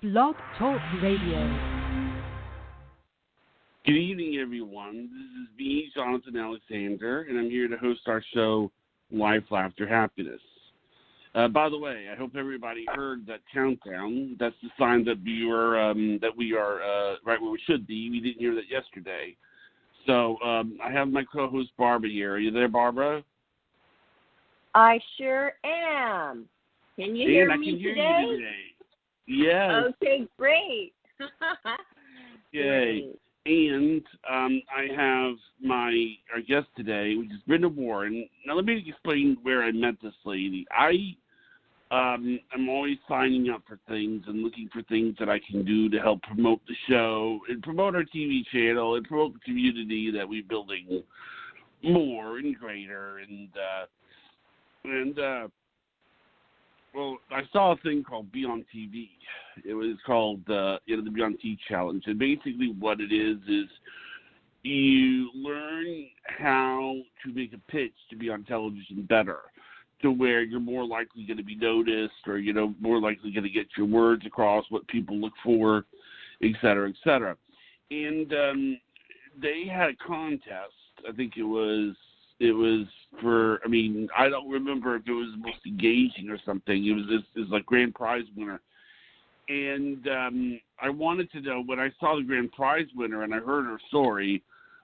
Blog Talk Radio. Good evening, everyone. This is me, Jonathan Alexander, and I'm here to host our show, Life, Laughter, Happiness. By the way, I hope everybody heard that countdown. That's the sign that we are right where we should be. We didn't hear that yesterday. So I have my co-host, Barbara, here. Are you there, Barbara? I sure am. Can you hear me today? You today? Yes. Okay, great. Yay. And I have our guest today, which is Brenda Warren. Now, let me explain where I met this lady. I'm always signing up for things and looking for things that I can do to help promote the show and promote our TV channel and promote the community that we're building more and greater. Well, I saw a thing called Be on TV. It was called the Be on TV Challenge, and basically what it is you learn how to make a pitch to be on television better, to where you're more likely going to be noticed, or more likely going to get your words across, what people look for, et cetera, et cetera. And they had a contest. I think it was for, I don't remember if it was the most engaging or something. It was like grand prize winner. And I wanted to know, when I saw the grand prize winner and I heard her story,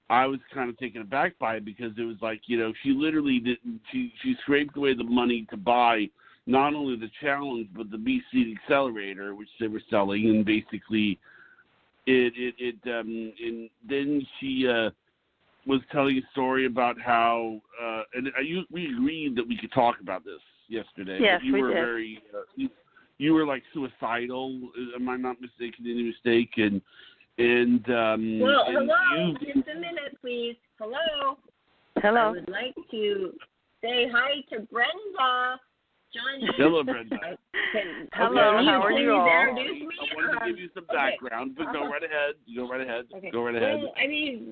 I was kind of taken aback by it, because it was like, she literally she scraped away the money to buy not only the challenge, but the B-Seed Accelerator, which they were selling. And basically and then she was telling a story about how, we agreed that we could talk about this yesterday. Yes, you we were did. very, you were like suicidal. Am I not mistaken? Any mistake? Well, hello. Just a minute, please. Hello. Hello. I would like to say hi to Brenda. Johnny. Hello, Brenda. Hello. Okay, How are you all? Introduce me? I wanted to give you some background, but go right ahead. Go right ahead. Okay. Go right ahead. Well,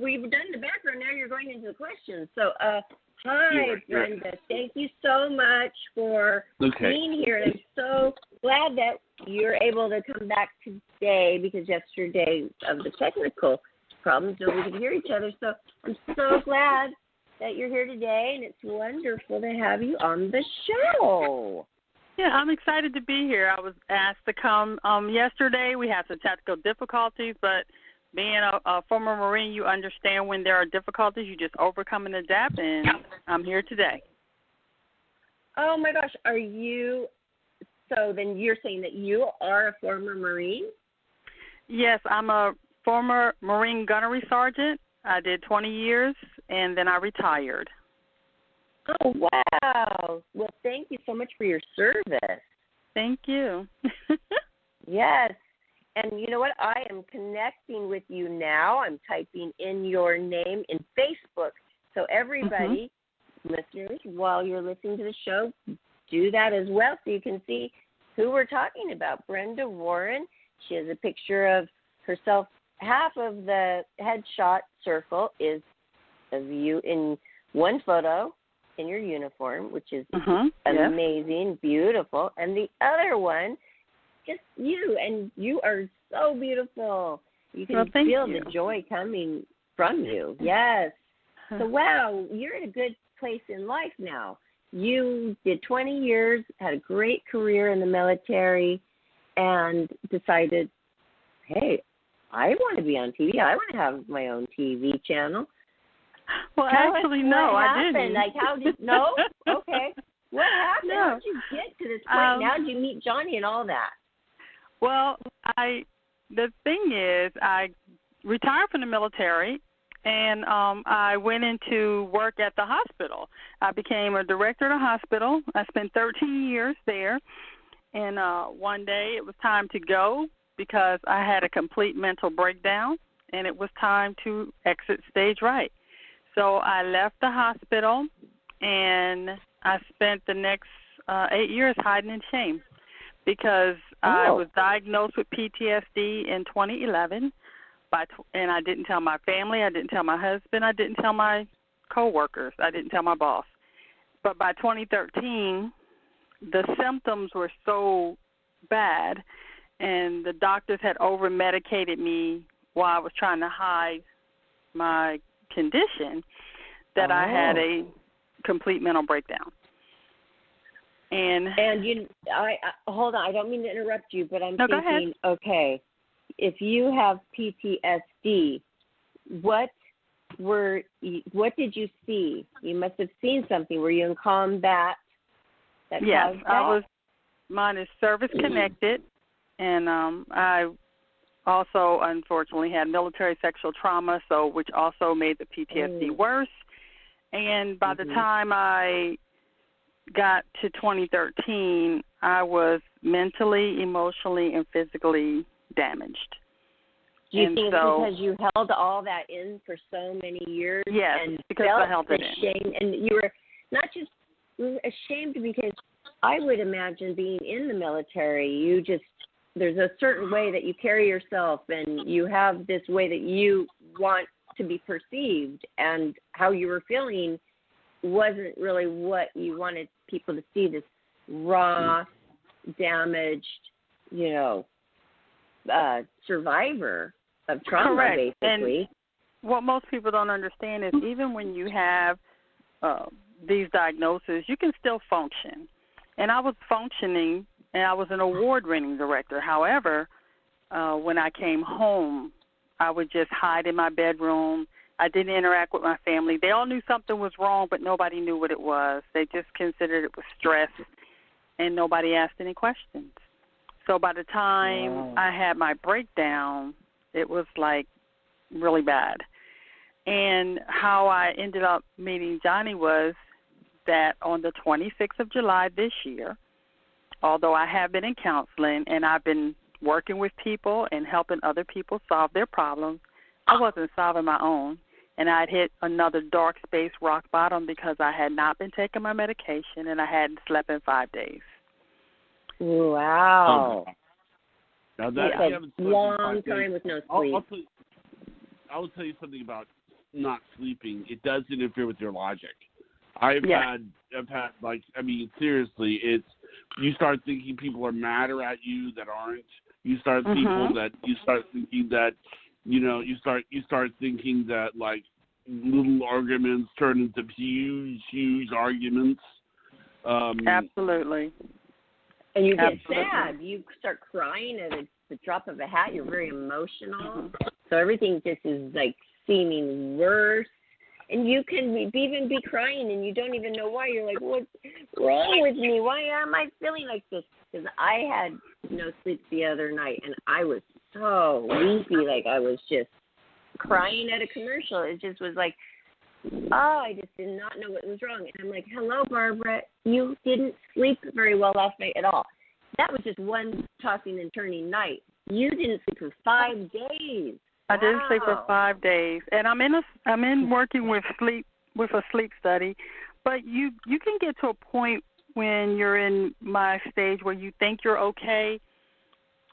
we've done the background. Now you're going into the questions. So, hi, Brenda. Thank you so much for being here. And I'm so glad that you're able to come back today, because yesterday of the technical problems, nobody could hear each other. So I'm so glad that you're here today, and it's wonderful to have you on the show. Yeah, I'm excited to be here. I was asked to come yesterday. We had some technical difficulties, but being a former Marine, you understand when there are difficulties, you just overcome and adapt, and I'm here today. Oh, my gosh. So then you're saying that you are a former Marine? Yes, I'm a former Marine gunnery sergeant. I did 20 years, and then I retired. Oh, wow. Well, thank you so much for your service. Thank you. Yes. And you know what? I am connecting with you now. I'm typing in your name in Facebook. So everybody, listeners, while you're listening to the show, do that as well, so you can see who we're talking about. Brenda Warren. She has a picture of herself. Half of the headshot circle is of you in one photo in your uniform, which is amazing, beautiful. And the other one, just you, and you are so beautiful. You can feel the joy coming from you. Yes. So, wow, you're in a good place in life now. You did 20 years, had a great career in the military, and decided, hey, I want to be on TV. I want to have my own TV channel. Well, actually, no, I didn't. Like, how did, no? Okay. What happened? No. How did you get to this point? Now did you meet Johnny and all that? Well, the thing is, I retired from the military, and I went into work at the hospital. I became a director at a hospital. I spent 13 years there, and one day it was time to go, because I had a complete mental breakdown, and it was time to exit stage right. So I left the hospital, and I spent the next 8 years hiding in shame, because I was diagnosed with PTSD in 2011, and I didn't tell my family, I didn't tell my husband, I didn't tell my coworkers, I didn't tell my boss. But by 2013, the symptoms were so bad, and the doctors had over-medicated me while I was trying to hide my condition, that I had a complete mental breakdown. And I hold on, I don't mean to interrupt you, but I'm no, thinking, okay, if you have PTSD, what did you see? You must have seen something. Were you in combat? Yes, I was. Mine is service-connected, and I also, unfortunately, had military sexual trauma, which also made the PTSD worse. And by the time I got to 2013, I was mentally, emotionally, and physically damaged. Do you think it's because you held all that in for so many years? Yes, and because felt I held it ashamed, and you were not just ashamed, because I would imagine being in the military, there's a certain way that you carry yourself, and you have this way that you want to be perceived, and how you were feeling wasn't really what you wanted people to see, this raw, damaged, survivor of trauma. Correct. Basically. And what most people don't understand is even when you have these diagnoses, you can still function. And I was functioning, and I was an award-winning director. However, when I came home, I would just hide in my bedroom. I didn't interact with my family. They all knew something was wrong, but nobody knew what it was. They just considered it was stress, and nobody asked any questions. So by the time I had my breakdown, it was like really bad. And how I ended up meeting Johnny was that on the 26th of July this year, although I have been in counseling and I've been working with people and helping other people solve their problems, I wasn't solving my own. And I'd hit another dark space, rock bottom, because I had not been taking my medication and I hadn't slept in 5 days. Wow. Now that's a long time with no sleep. I will tell you something about not sleeping. It does interfere with your logic. I've had seriously, you start thinking people are madder at you that aren't. You start thinking that you start thinking that like little arguments turn into huge arguments. Absolutely. And you get sad. You start crying at the drop of a hat. You're very emotional. So everything just is like seeming worse. And you can even be crying and you don't even know why. You're like, what's wrong with me? Why am I feeling like this? Because I had no sleep the other night and I was so weepy, like I was just crying at a commercial. It just was like, I just did not know what was wrong. And I'm like, hello, Barbara, you didn't sleep very well last night at all. That was just one tossing and turning night. You didn't sleep for 5 days. I didn't sleep for 5 days, and I'm in working with a sleep study, but you can get to a point when you're in my stage where you think you're okay,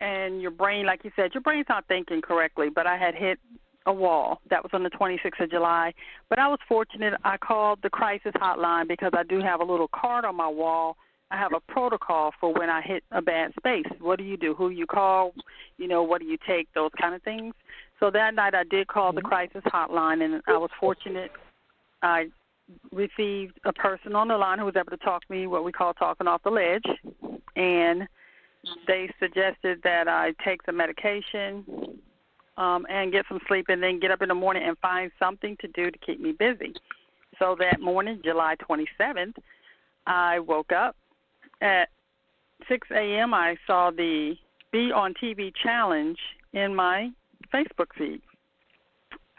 and your brain, like you said, your brain's not thinking correctly. But I had hit a wall. That was on the 26th of July. But I was fortunate. I called the crisis hotline because I do have a little card on my wall. I have a protocol for when I hit a bad space. What do you do? Who you call? What do you take? Those kind of things. So that night I did call the crisis hotline, and I was fortunate. I received a person on the line who was able to talk to me, what we call talking off the ledge, and they suggested that I take some medication and get some sleep and then get up in the morning and find something to do to keep me busy. So that morning, July 27th, I woke up. At 6 a.m., I saw the Be on TV challenge in my Facebook feed.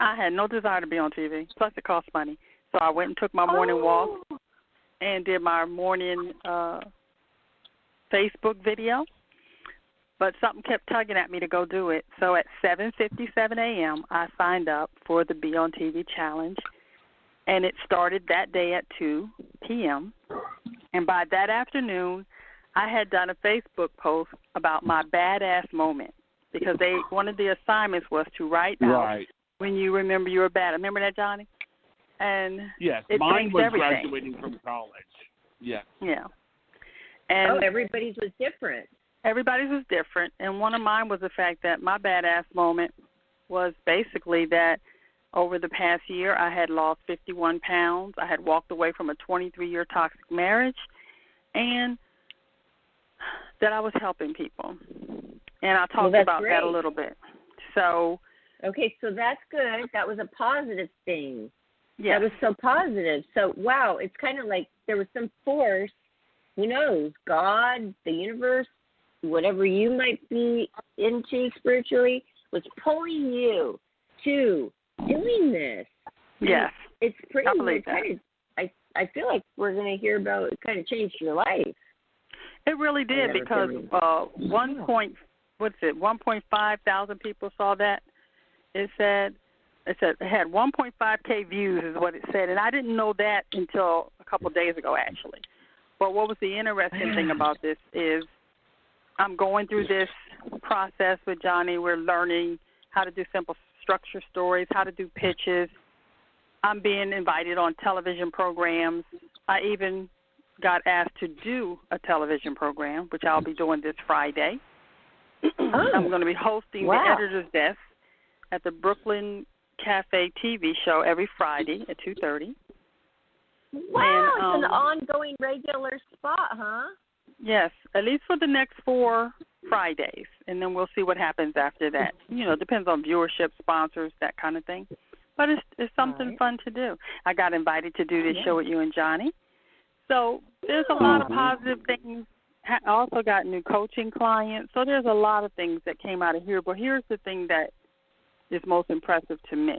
I had no desire to be on TV, plus it costs money. So I went and took my morning walk and did my morning Facebook video. But something kept tugging at me to go do it. So at 7:57 a.m., I signed up for the Be on TV challenge, and it started that day at 2 p.m. And by that afternoon, I had done a Facebook post about my badass moment, because one of the assignments was to write out when you remember you were bad. Remember that, Johnny? And yes, it mine was everything. Graduating from college. Yes. Yeah. And everybody's was different. everybody's was different, and one of mine was the fact that my badass moment was basically that over the past year I had lost 51 pounds. I had walked away from a 23-year toxic marriage, and that I was helping people. And I talked about that a little bit. So, okay, so that's good. That was a positive thing. Yeah. That was so positive. So, wow, it's kind of like there was some force, who knows, God, the universe, whatever you might be into spiritually, was pulling you to doing this. Yes. It's pretty, I believe that. I feel like we're going to hear about it kind of changed your life. It really did because 1.5 thousand people saw that. It said it had 1.5K views is what it said, and I didn't know that until a couple of days ago actually. But what was the interesting thing about this is I'm going through this process with Johnny. We're learning how to do simple structure stories, how to do pitches. I'm being invited on television programs. I even got asked to do a television program, which I'll be doing this Friday. I'm going to be hosting the editor's desk at the Brooklyn Cafe TV show every Friday at 2:30. Wow, it's an ongoing regular spot, huh? Yes, at least for the next 4 Fridays, and then we'll see what happens after that. You know, it depends on viewership, sponsors, that kind of thing. But it's something fun to do. I got invited to do this show with you and Johnny. So there's a lot of positive things. I also got new coaching clients. So there's a lot of things that came out of here. But here's the thing that is most impressive to me.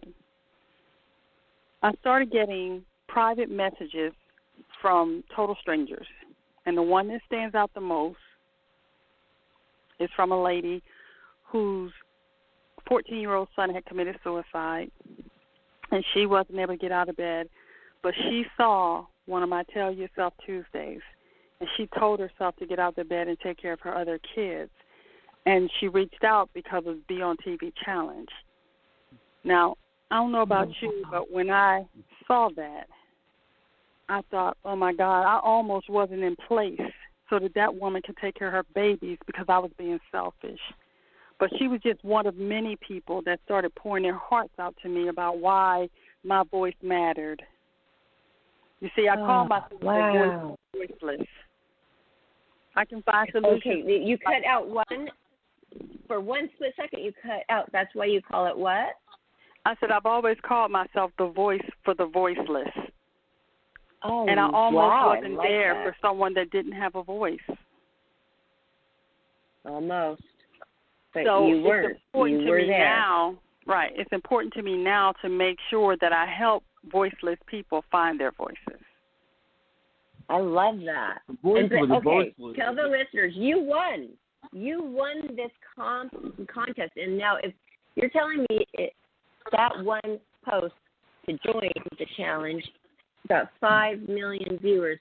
I started getting private messages from total strangers. And the one that stands out the most is from a lady whose 14-year-old son had committed suicide, and she wasn't able to get out of bed. But she saw one of my Tell Yourself Tuesdays, and she told herself to get out of bed and take care of her other kids. And she reached out because of the Be on TV challenge. Now, I don't know about you, but when I saw that, I thought, oh, my God, I almost wasn't in place so that woman could take care of her babies because I was being selfish. But she was just one of many people that started pouring their hearts out to me about why my voice mattered. You see, I call myself the voiceless. I can find solutions. Okay, you cut out one. For one split second, you cut out. That's why you call it what? I said I've always called myself the voice for the voiceless. Oh, and I almost wasn't like there that. for someone that didn't have a voice. Almost. But so you weren't. It's important you to were me there. now. Right. It's important to me now to make sure that I help voiceless people find their voices. I love that. Voiceless. Tell the listeners, you won. You won this contest. And now if you're telling me that one post to join the challenge got 5 million viewers,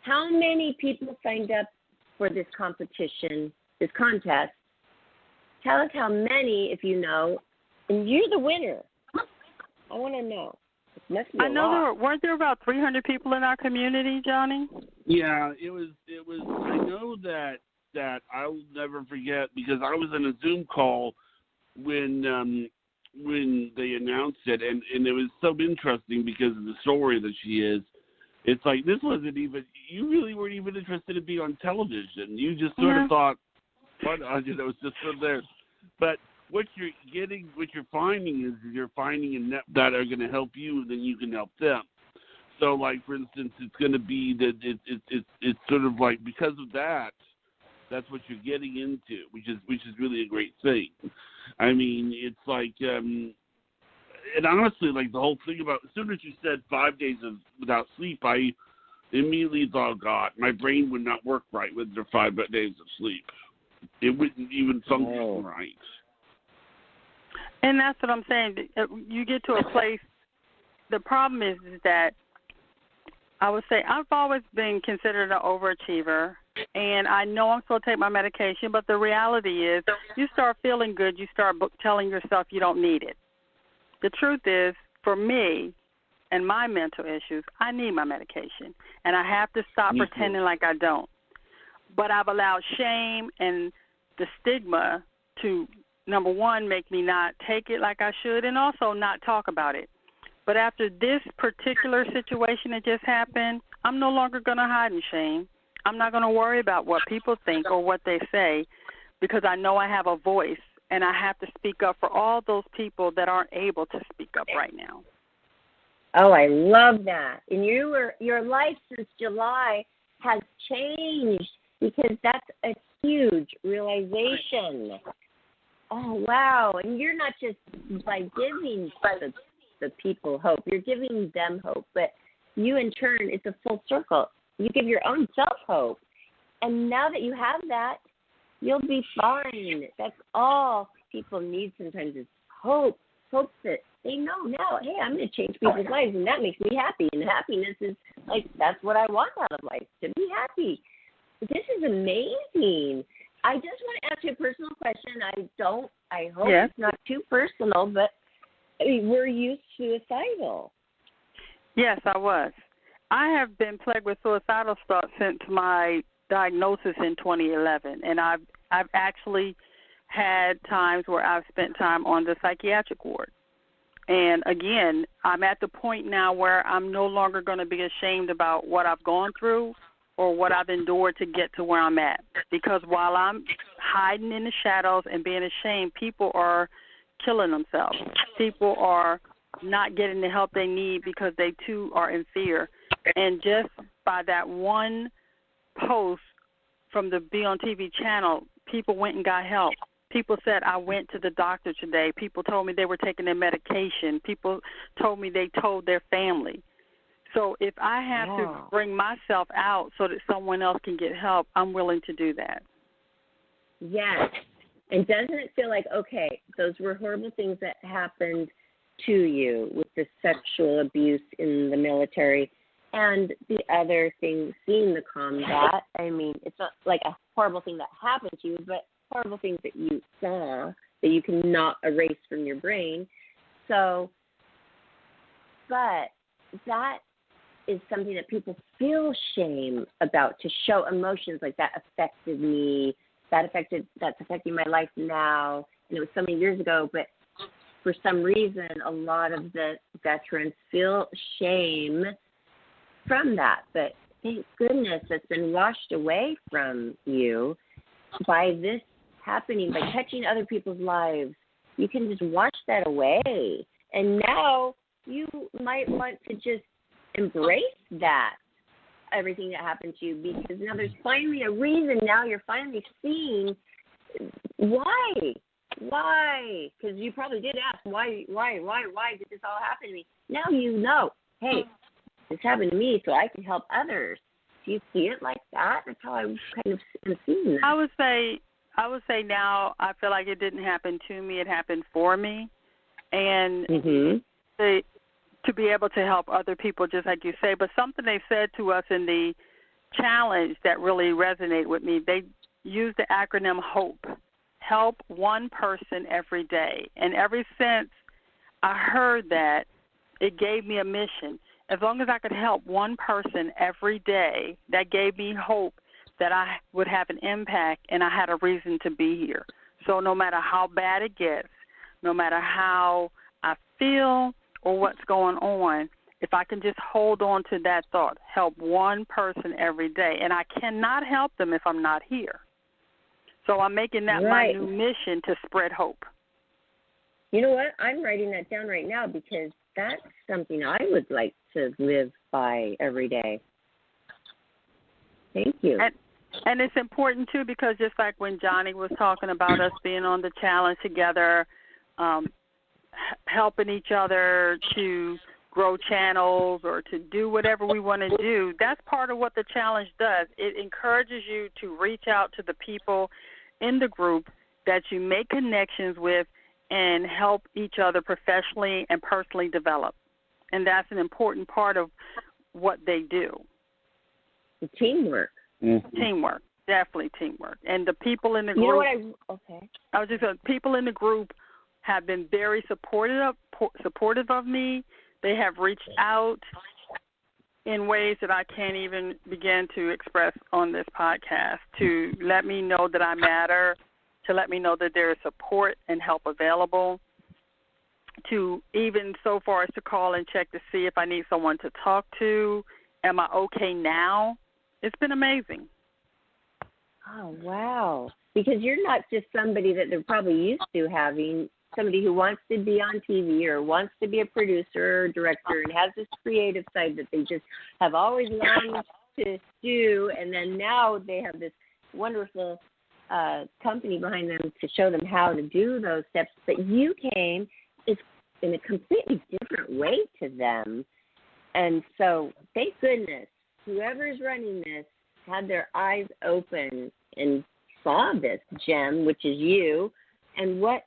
how many people signed up for this competition, this contest? Tell us how many, if you know, and you're the winner. I want to know. It must be I know weren't there about 300 people in our community, Johnny? Yeah, it was. I know that I will never forget because I was in a Zoom call when they announced it, and it was so interesting because of the story that she is. It's like this wasn't even. You really weren't even interested in being on television. You just sort of thought, what? It was just sort of there. But what you're getting, what you're finding is you're finding a net that are going to help you, and then you can help them. So, like for instance, it's going to be that it's sort of like because of that, that's what you're getting into, which is really a great thing. I mean, it's like, and honestly, like the whole thing about as soon as you said 5 days without sleep, I immediately thought, oh, God, my brain would not work right with their 5 days of sleep. It wouldn't even function right. And that's what I'm saying. You get to a place. The problem is that I would say I've always been considered an overachiever, and I know I'm supposed to take my medication, but the reality is you start feeling good, you start telling yourself you don't need it. The truth is, for me and my mental issues, I need my medication, and I have to stop pretending like I don't. but I've allowed shame and the stigma to, number one, make me not take it like I should, and also not talk about it. But after this particular situation that just happened, I'm no longer going to hide in shame. I'm not going to worry about what people think or what they say, because I know I have a voice, and I have to speak up for all those people that aren't able to speak up right now. Oh, I love that. And your life since July has changed, because that's a huge realization. Oh, wow. And you're not just by giving the people hope, you're giving them hope, but you in turn, it's a full circle. You give your own self hope. And now that you have that, you'll be fine. That's all people need sometimes is hope. Hope that they know now, hey, I'm going to change people's lives, and that makes me happy. And happiness is, like, that's what I want out of life, to be happy. This is amazing. I just want to ask you a personal question. I hope it's not too personal, but were you suicidal? Yes, I was. I have been plagued with suicidal thoughts since my diagnosis in 2011, and I've actually had times where I've spent time on the psychiatric ward. And again, I'm at the point now where I'm no longer going to be ashamed about what I've gone through or what I've endured to get to where I'm at. Because while I'm hiding in the shadows and being ashamed, people are killing themselves. People are not getting the help they need because they too are in fear. And just by that one post from the Be on TV channel, people went and got help. People said, I went to the doctor today. People told me they were taking their medication. People told me they told their family. So if I have to bring myself out so that someone else can get help, I'm willing to do that. Yes. And doesn't it feel like, okay, those were horrible things that happened to you with the sexual abuse in the military and the other things, seeing the combat? I mean, it's not like a horrible thing that happened to you, but horrible things that you saw that you cannot erase from your brain. So, but that is something that people feel shame about, to show emotions like that affected me, that's affecting my life now, and it was so many years ago, but for some reason a lot of the veterans feel shame from that. But thank goodness that's been washed away from you by this happening, by touching other people's lives. You can just wash that away, and now you might want to just embrace that, everything that happened to you, because now there's finally a reason. Now you're finally seeing why, because you probably did ask why did this all happen to me. Now you know, hey, this happened to me so I can help others. Do you see it like that? That's how I kind of am seeing that. I would say now I feel like it didn't happen to me, it happened for me. And to be able to help other people, just like you say. But something they said to us in the challenge that really resonated with me, they used the acronym HOPE, help one person every day. And ever since I heard that, it gave me a mission. As long as I could help one person every day, that gave me hope that I would have an impact and I had a reason to be here. So no matter how bad it gets, no matter how I feel or what's going on, if I can just hold on to that thought, help one person every day, and I cannot help them if I'm not here. So I'm making that my new mission, to spread hope. You know what? I'm writing that down right now, because that's something I would like to live by every day. Thank you. And it's important, too, because just like when Johnny was talking about us being on the challenge together, helping each other to grow channels or to do whatever we want to do, that's part of what the challenge does. It encourages you to reach out to the people in the group that you make connections with and help each other professionally and personally develop. And that's an important part of what they do. Teamwork. Mm-hmm. Teamwork, definitely teamwork. And the people in the group, I was just saying, people in the group have been very supportive of me. They have reached out in ways that I can't even begin to express on this podcast, to let me know that I matter, to let me know that there is support and help available, to even so far as to call and check to see if I need someone to talk to. Am I okay now? It's been amazing. Oh, wow. Because you're not just somebody that they're probably used to having, somebody who wants to be on TV or wants to be a producer or director and has this creative side that they just have always longed to do, and then now they have this wonderful company behind them to show them how to do those steps. But you came in a completely different way to them. And so, thank goodness, whoever's running this had their eyes open and saw this gem, which is you, and what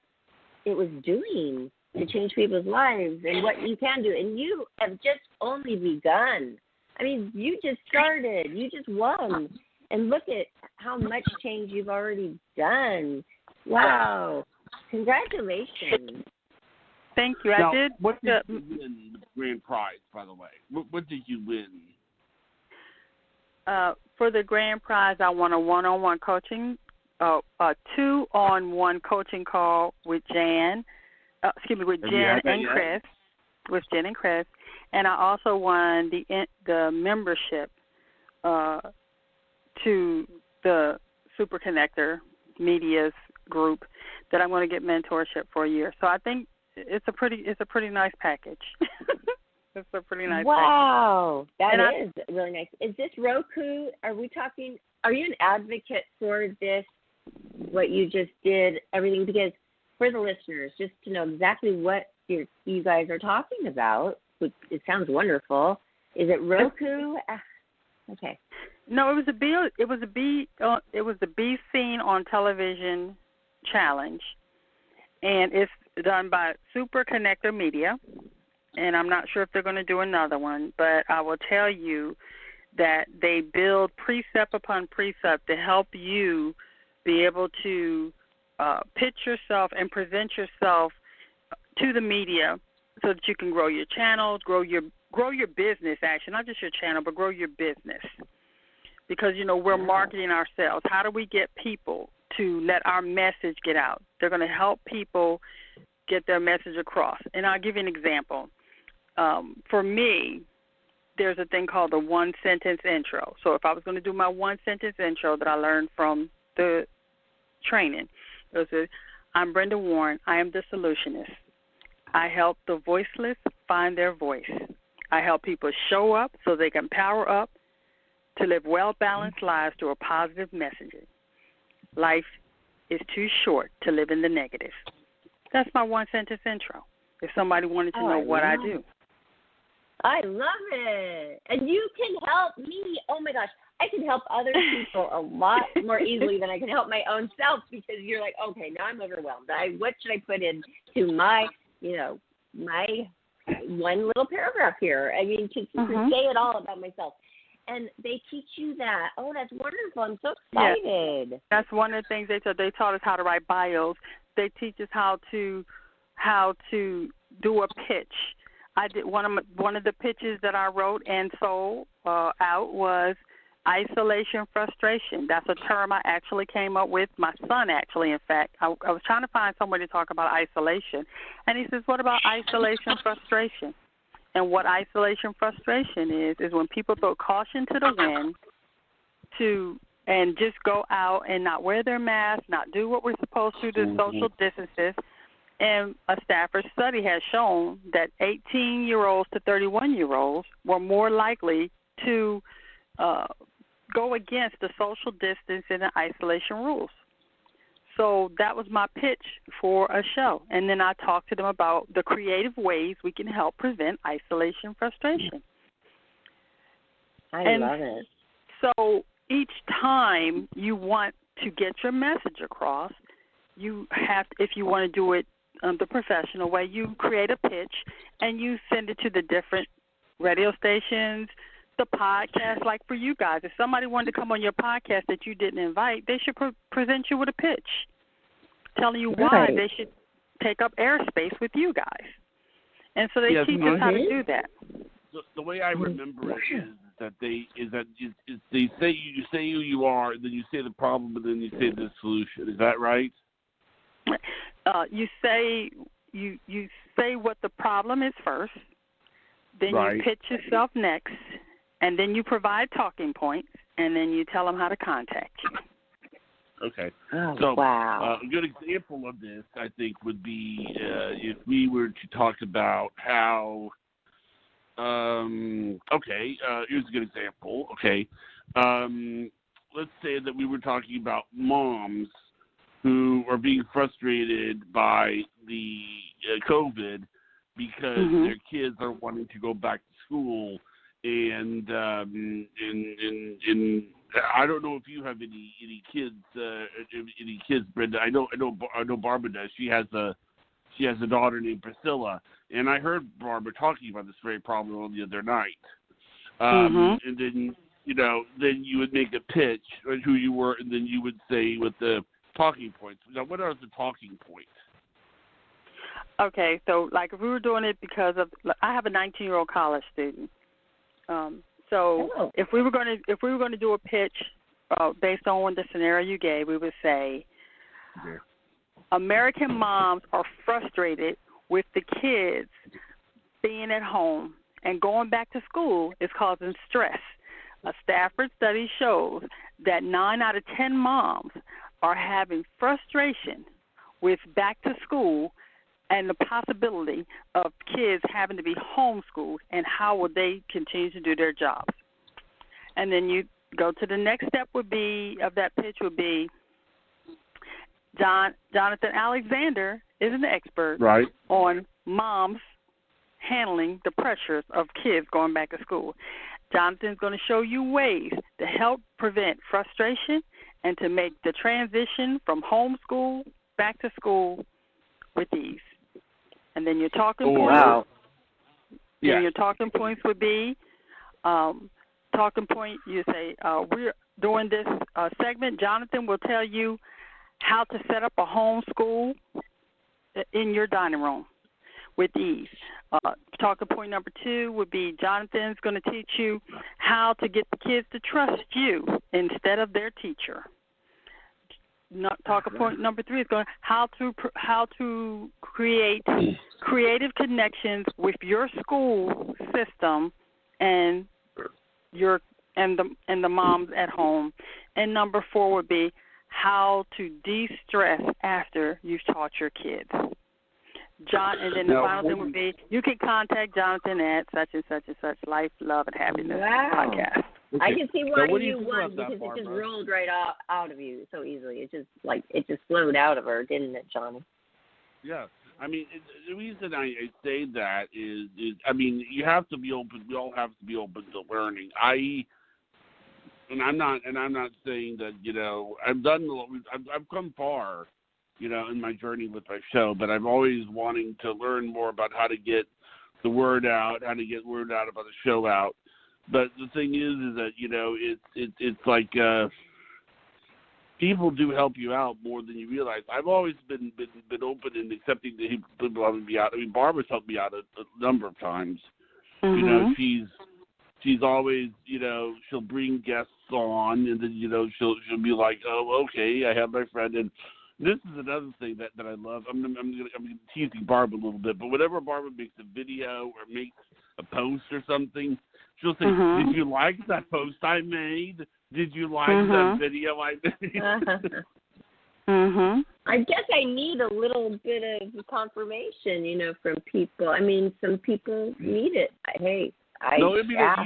it was doing to change people's lives and what you can do. And you have just only begun. I mean, you just started. You just won. And look at how much change you've already done. Wow. Congratulations. Thank you. Now, I did. What did you win the grand prize, by the way? What did you win? For the grand prize, I won a one-on-one coaching, a 2-on-1 coaching call with Jen and Chris, with Jen and Chris, and I also won the membership to the Super Connector Media's group that I'm going to get mentorship for a year. So I think it's a pretty nice package. It's a pretty nice package. Wow, that is really nice. Is this Roku? Are you an advocate for this, what you just did, everything? Because for the listeners, just to know exactly what you guys are talking about, which it sounds wonderful. Is it Roku? Okay. No, it was the Be Seen on Television challenge, and it's done by Super Connector Media. And I'm not sure if they're going to do another one, but I will tell you that they build precept upon precept to help you be able to pitch yourself and present yourself to the media so that you can grow your channel, grow your business, actually, not just your channel, but grow your business. Because, we're marketing ourselves. How do we get people to let our message get out? They're going to help people get their message across. And I'll give you an example. For me, there's a thing called the one-sentence intro. So if I was going to do my one-sentence intro that I learned from the training, it was, I'm Brenda Warren. I am the solutionist. I help the voiceless find their voice. I help people show up so they can power up to live well-balanced lives through a positive messaging. Life is too short to live in the negative. That's my one-sentence intro, if somebody wanted to know what I do. I love it. And you can help me. Oh, my gosh. I can help other people a lot more easily than I can help my own self, because you're like, okay, now I'm overwhelmed. What should I put into my one little paragraph here? I mean, to say it all about myself. And they teach you that. Oh, that's wonderful. I'm so excited. Yeah. That's one of the things they taught. They taught us how to write bios. They teach us how to do a pitch. I did one of the pitches that I wrote and sold out was isolation frustration. That's a term I actually came up with. My son actually, in fact, I was trying to find somebody to talk about isolation, and he says, "What about isolation frustration?" And what isolation frustration is when people throw caution to the wind and just go out and not wear their mask, not do what we're supposed to do, social distances. And a Stafford study has shown that 18-year-olds to 31-year-olds were more likely to go against the social distance and the isolation rules. So that was my pitch for a show. And then I talked to them about the creative ways we can help prevent isolation frustration. I love it. So each time you want to get your message across, you have, if you want to do it the professional way, you create a pitch and you send it to the different radio stations, the podcast. Like for you guys, if somebody wanted to come on your podcast that you didn't invite, they should present you with a pitch telling you why they should take up airspace with you guys. And so they teach us how to do that. the way I remember it is that they say you say who you are, then you say the problem, and then you say the solution. Is that right? You say what the problem is first, then you pitch yourself next, and then you provide talking points, and then you tell them how to contact you. Okay. Oh, so wow. A good example of this, I think, would be if we were to talk about how. Here's a good example. Okay. Let's say that we were talking about moms who are being frustrated by the COVID because their kids are wanting to go back to school, and I don't know if you have any kids, Brenda. I know Barbara does. She has a daughter named Priscilla, and I heard Barbara talking about this very problem the other night. And then then you would make a pitch on who you were, and then you would say with the talking points. Now, what are the talking points? Okay, so like if we were doing it because of, I have a 19-year-old college student. If we were going to do a pitch based on the scenario you gave, we would say, American moms are frustrated with the kids being at home and going back to school is causing stress. A Stafford study shows that 9 out of 10 moms are having frustration with back to school and the possibility of kids having to be homeschooled, and how will they continue to do their jobs. And then you go to the next step of that pitch would be, Jonathan Alexander is an expert on moms handling the pressures of kids going back to school. Jonathan's going to show you ways to help prevent frustration and to make the transition from homeschool back to school with ease. And then your talking points. Wow. Then your talking points would be you say, we're doing this segment. Jonathan will tell you how to set up a homeschool in your dining room with ease. Talking point number 2 would be Jonathan's going to teach you how to get the kids to trust you instead of their teacher. Talking point number 3 is going how to create creative connections with your school system and the moms at home. And number 4 would be how to de-stress after you've taught your kids. And then the final thing would be you can contact Jonathan at such and such and such Life, Love, and Happiness podcast. Okay. I can see why you won that, because Barbara? it just rolled right out of you so easily. It just flowed out of her, didn't it, Johnny? Yeah. I mean, the reason I say that is I mean, you have to be open. We all have to be open to learning. I'm not saying that I've come far, in my journey with my show, but I'm always wanting to learn more about how to get the word out, how to get word out about the show out. But the thing is that it's like people do help you out more than you realize. I've always been open and accepting that people help me out. I mean, Barbara's helped me out a number of times. She's always she'll bring guests on, and then she'll be like, oh, okay, I have my friend. And this is another thing that I love. I'm teasing Barbara a little bit, but whenever Barbara makes a video or makes a post or something, she'll say, did you like that post I made? Did you like that video I made? I guess I need a little bit of confirmation, from people. I mean, some people need it. Hey, you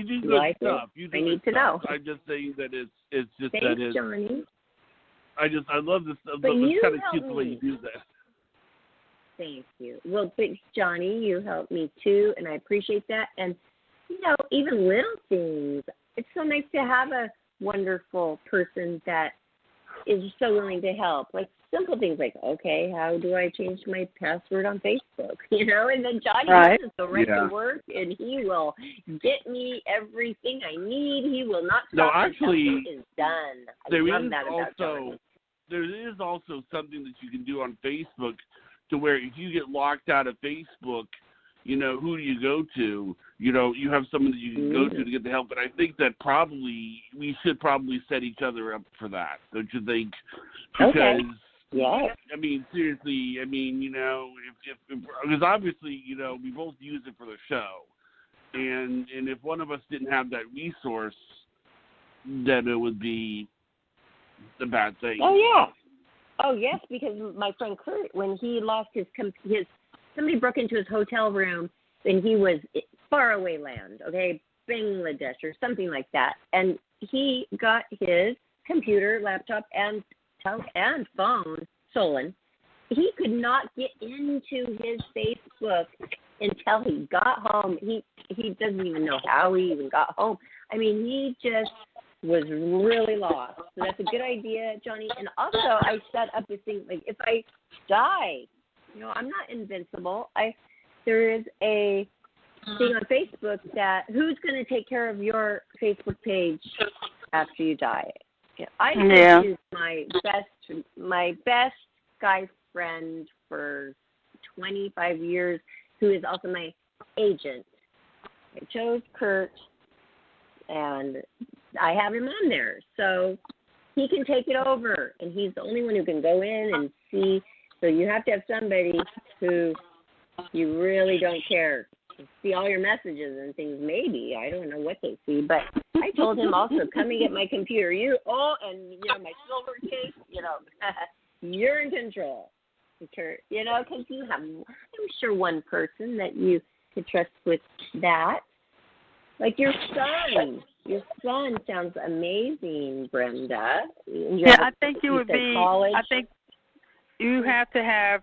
do good stuff. I need to know. I'm just saying that it's just Thanks, that it's. Johnny. I love this. But it's kind of cute the way you do that. Thank you. Well, thanks, Johnny. You helped me too, and I appreciate that. And even little things. It's so nice to have a wonderful person that is so willing to help. Like simple things like, okay, how do I change my password on Facebook? And then Johnny does the right to work, and he will get me everything I need. He will not stop until it is done. I love that about Johnny. There is also something that you can do on Facebook to where if you get locked out of Facebook, who do you go to? You have someone that you can go to get the help. But I think that we should set each other up for that. Don't you think? Because, yeah. I mean, seriously, because obviously, we both use it for the show. And if one of us didn't have that resource, then it would be a bad thing. Oh, yeah. Oh, yes, because my friend Kurt, when he lost his somebody broke into his hotel room, and he was faraway land, okay, Bangladesh or something like that. And he got his computer, laptop, and phone stolen. He could not get into his Facebook until he got home. He doesn't even know how he even got home. I mean, he just was really lost. So that's a good idea, Johnny. And also, I set up this thing, like, if I die, I'm not invincible. There is a thing on Facebook that who's going to take care of your Facebook page after you die. I use my best guy friend for 25 years, who is also my agent. I chose Kurt, and I have him on there, so he can take it over, and he's the only one who can go in and see. So you have to have somebody who you really don't care. See all your messages and things, maybe. I don't know what they see, but I told him also, come and get my computer. And my silver case, you're in control. Because you have, I'm sure, one person that you could trust with that. Like your son. Your son sounds amazing, Brenda. I think you would be. College. I think you have to have.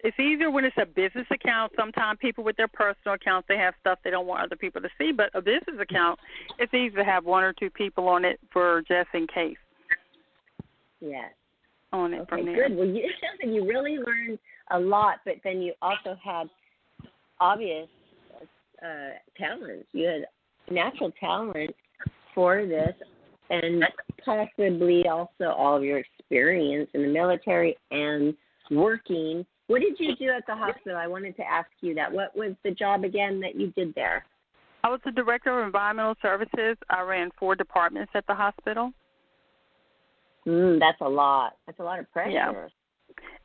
It's easier when it's a business account. Sometimes people with their personal accounts, they have stuff they don't want other people to see. But a business account, it's easy to have one or two people on it for just in case. Yes. On it from there. Good. Well, it sounds like you really learned a lot, but then you also had obvious talents. You had natural talent for this, and possibly also all of your experience in the military and working. What did you do at the hospital? I wanted to ask you that. What was the job again that you did there? I was the director of environmental services. I ran 4 departments at the hospital. That's a lot. That's a lot of pressure. Yeah.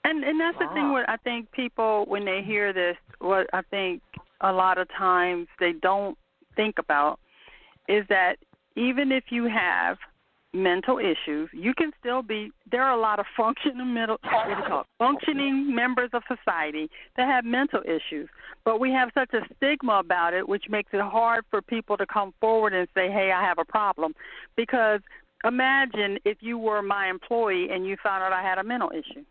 And that's the thing. What I think people, when they hear this, what I think a lot of times they don't think about is that even if you have mental issues, you can still be. There are a lot of functioning members of society that have mental issues, but we have such a stigma about it, which makes it hard for people to come forward and say, "Hey, I have a problem," because imagine if you were my employee and you found out I had a mental issue.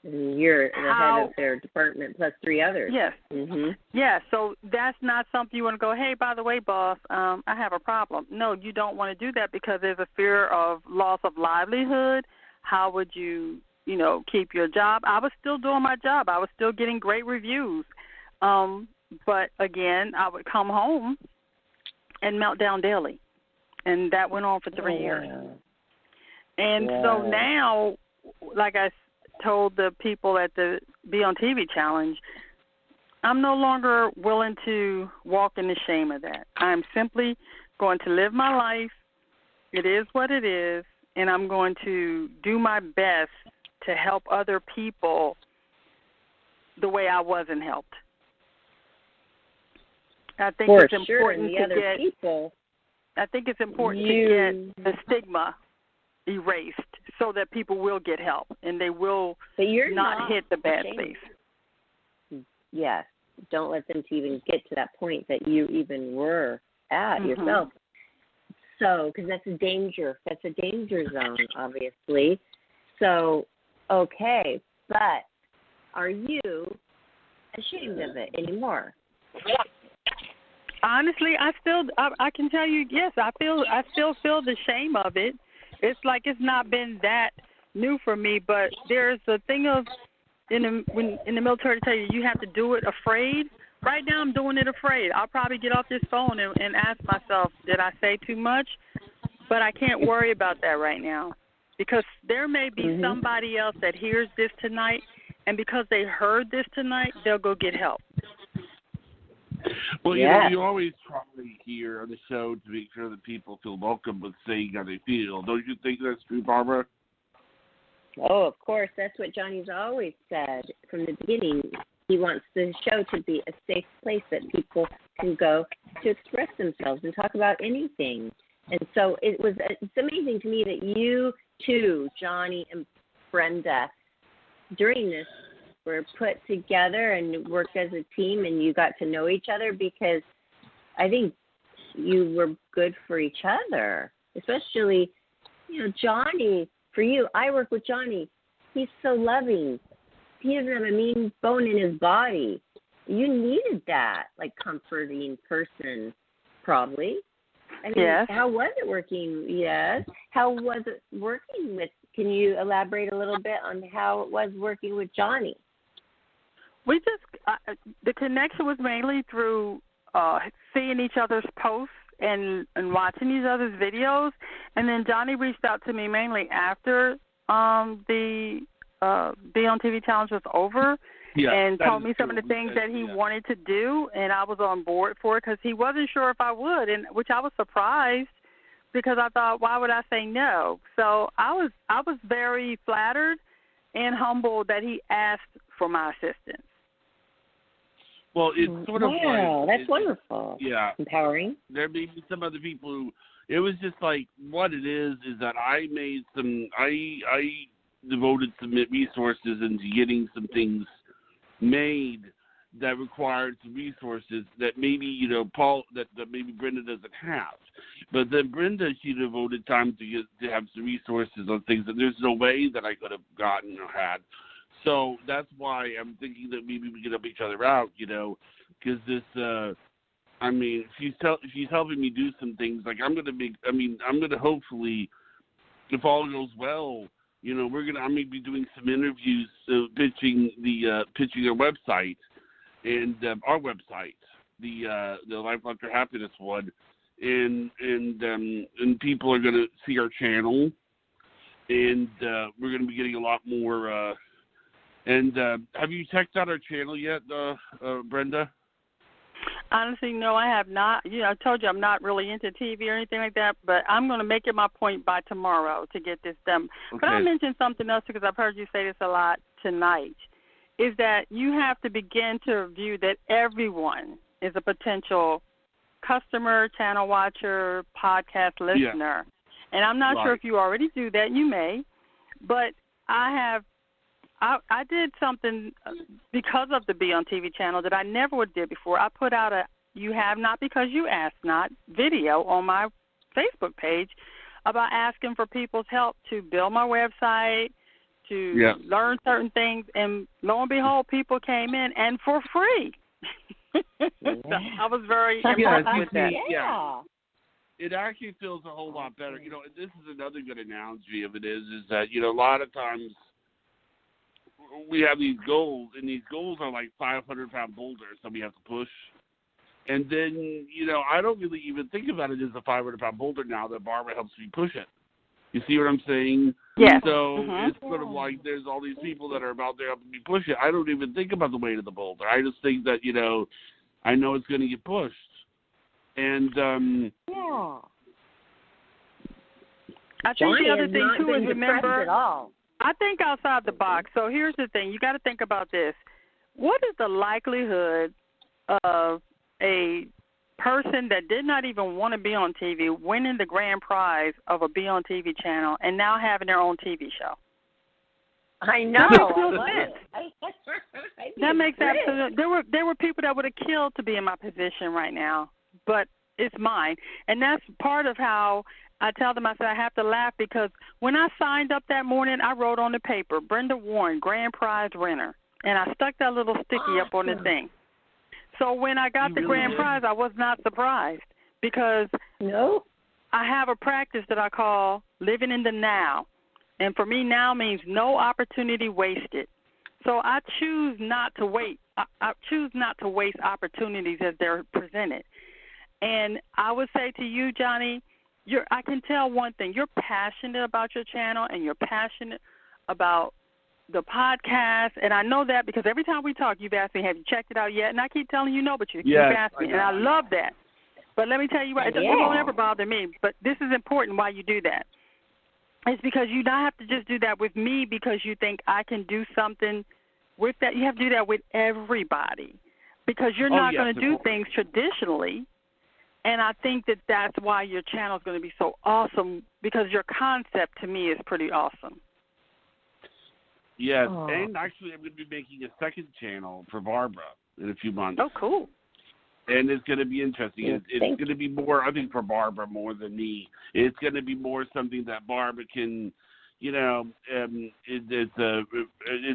You're the head of their department plus 3 others. Yes. Mm-hmm. Yeah, so that's not something you want to go, hey, by the way, boss, I have a problem. No, you don't want to do that because there's a fear of loss of livelihood. How would you, keep your job? I was still doing my job. I was still getting great reviews. But, again, I would come home and melt down daily. And that went on for 3 years. And so now, like I told the people at the Be on TV challenge, I'm no longer willing to walk in the shame of that. I'm simply going to live my life. It is what it is, and I'm going to do my best to help other people the way I wasn't helped. I think it's important to get people. I think it's important to get the stigma erased so that people will get help and they will not hit the bad space. Yes. Don't let them to even get to that point that you even were at yourself. So, because that's a danger. That's a danger zone, obviously. So, okay. But are you ashamed of it anymore? Honestly, I can tell you, yes, I still feel the shame of it. It's like it's not been that new for me, but there's a thing of in the military to tell you have to do it afraid. Right now I'm doing it afraid. I'll probably get off this phone and ask myself, did I say too much? But I can't worry about that right now because there may be somebody else that hears this tonight, and because they heard this tonight, they'll go get help. Well, Yes. you always try here on the show to make sure that people feel welcome with saying how they feel. Don't you think that's true, Barbara? Oh, of course. That's what Johnny's always said from the beginning. He wants the show to be a safe place that people can go to express themselves and talk about anything. And so it's amazing to me that you two, Johnny and Brenda, during this were put together and worked as a team, and you got to know each other, because I think you were good for each other, especially, Johnny. For you, I work with Johnny. He's so loving. He doesn't have a mean bone in his body. You needed that, comforting person, probably. I mean, Yes. How was it working? Yes. How was it working with? Can you elaborate a little bit on how it was working with Johnny? We just the connection was mainly through seeing each other's posts and watching each other's videos, and then Johnny reached out to me mainly after the Be on TV challenge was over, and told me some of the things that he wanted to do, and I was on board for it because he wasn't sure if I would, and which I was surprised, because I thought, why would I say no? So I was very flattered and humbled that he asked for my assistance. Well, it's sort of that's wonderful. Yeah. Empowering. There may be some other people who, it was just like, what it is that I devoted some resources into getting some things made that required some resources that maybe, that maybe Brenda doesn't have. But then Brenda, she devoted time to have some resources on things that there's no way that I could have gotten or had. So that's why I'm thinking that maybe we can help each other out, because this, she's helping me do some things. Like I'm going to hopefully, if all goes well, I'm going to be doing some interviews, pitching our website and our website, the Life After Happiness one, and people are going to see our channel, and we're going to be getting a lot more. And have you checked out our channel yet, Brenda? Honestly, no, I have not. I told you I'm not really into TV or anything like that, but I'm going to make it my point by tomorrow to get this done. Okay. But I mentioned something else because I've heard you say this a lot tonight, is that you have to begin to view that everyone is a potential customer, channel watcher, podcast listener. Yeah. And I'm not sure if you already do that. You may. But I did something because of the Be on TV channel that I never would did before. I put out a "You Have Not Because You Asked Not" video on my Facebook page about asking for people's help to build my website, to learn certain things, and lo and behold, people came in and for free. So I was very impressed with that. Yeah. It actually feels a whole lot better. This is another good analogy of it is that, a lot of times we have these goals, and these goals are like 500-pound boulders that we have to push. And then, I don't really even think about it as a 500-pound boulder now that Barbara helps me push it. You see what I'm saying? Yeah. So it's sort of like there's all these people that are out there helping me push it. I don't even think about the weight of the boulder. I just think that, I know it's going to get pushed. And, I think the other thing, too, is remember, at all. I think outside the box. So here's the thing. You got to think about this. What is the likelihood of a person that did not even want to be on TV winning the grand prize of a Be on TV channel and now having their own TV show? I know. That makes absolute. There were people that would have killed to be in my position right now, but it's mine, and that's part of how I tell them. I said I have to laugh because when I signed up that morning, I wrote on the paper, Brenda Warren, grand prize winner, and I stuck that little sticky up on the thing. So when I got the grand prize, I was not surprised because I have a practice that I call living in the now. And for me, now means no opportunity wasted. So I choose not to wait. I choose not to waste opportunities as they're presented. And I would say to you, Johnny, I can tell one thing. You're passionate about your channel, and you're passionate about the podcast, and I know that because every time we talk, you've asked me, have you checked it out yet? And I keep telling you no, but you keep asking me, and I love that. But let me tell you what, it won't ever bother me, but this is important why you do that. It's because you don't have to just do that with me because you think I can do something with that. You have to do that with everybody because you're not going to do things traditionally. And I think that that's why your channel is going to be so awesome because your concept to me is pretty awesome. Yes, and actually I'm going to be making a second channel for Barbara in a few months. Oh, cool. And it's going to be interesting. It's going to be more, I think, for Barbara more than me. It's going to be more something that Barbara can, you know, it's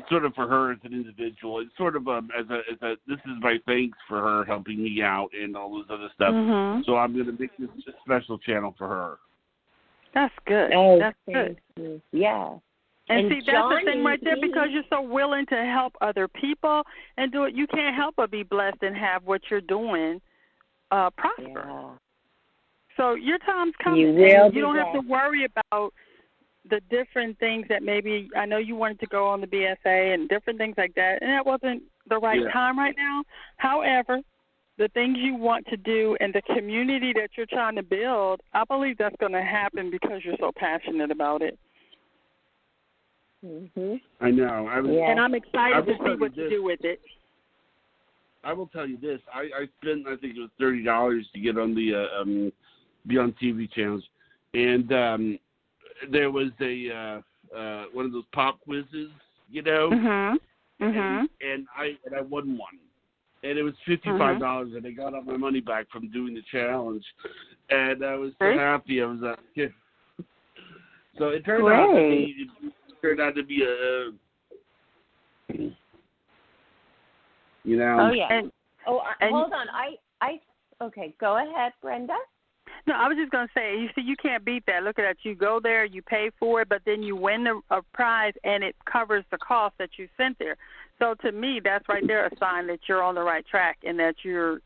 sort of for her as an individual. It's sort of this is my thanks for her helping me out and all this other stuff. Mm-hmm. So I'm going to make this a special channel for her. That's good. That's good. Yeah. And see, that's the thing right there, because you're so willing to help other people and do it. You can't help but be blessed and have what you're doing prosper. Yeah. So your time's coming. You don't have to worry about the different things that maybe, I know you wanted to go on the BSA and different things like that, and that wasn't the right time right now. However, the things you want to do and the community that you're trying to build, I believe that's going to happen because you're so passionate about it. Mm-hmm. I know. And I'm excited to see what you do with it. I will tell you this. I spent, I think it was $30 to get on the Beyond TV channels. And there was a one of those pop quizzes, you know? Mm-hmm. Mm-hmm. And I won one. And it was $55, and I got all my money back from doing the challenge. And I was so happy. I was so it turned out to be a, you know. Oh yeah. Hold on. Okay. Go ahead, Brenda. No, I was just going to say, you see, you can't beat that. Look at that. You go there, you pay for it, but then you win a prize, and it covers the cost that you sent there. So to me, that's right there a sign that you're on the right track and that you're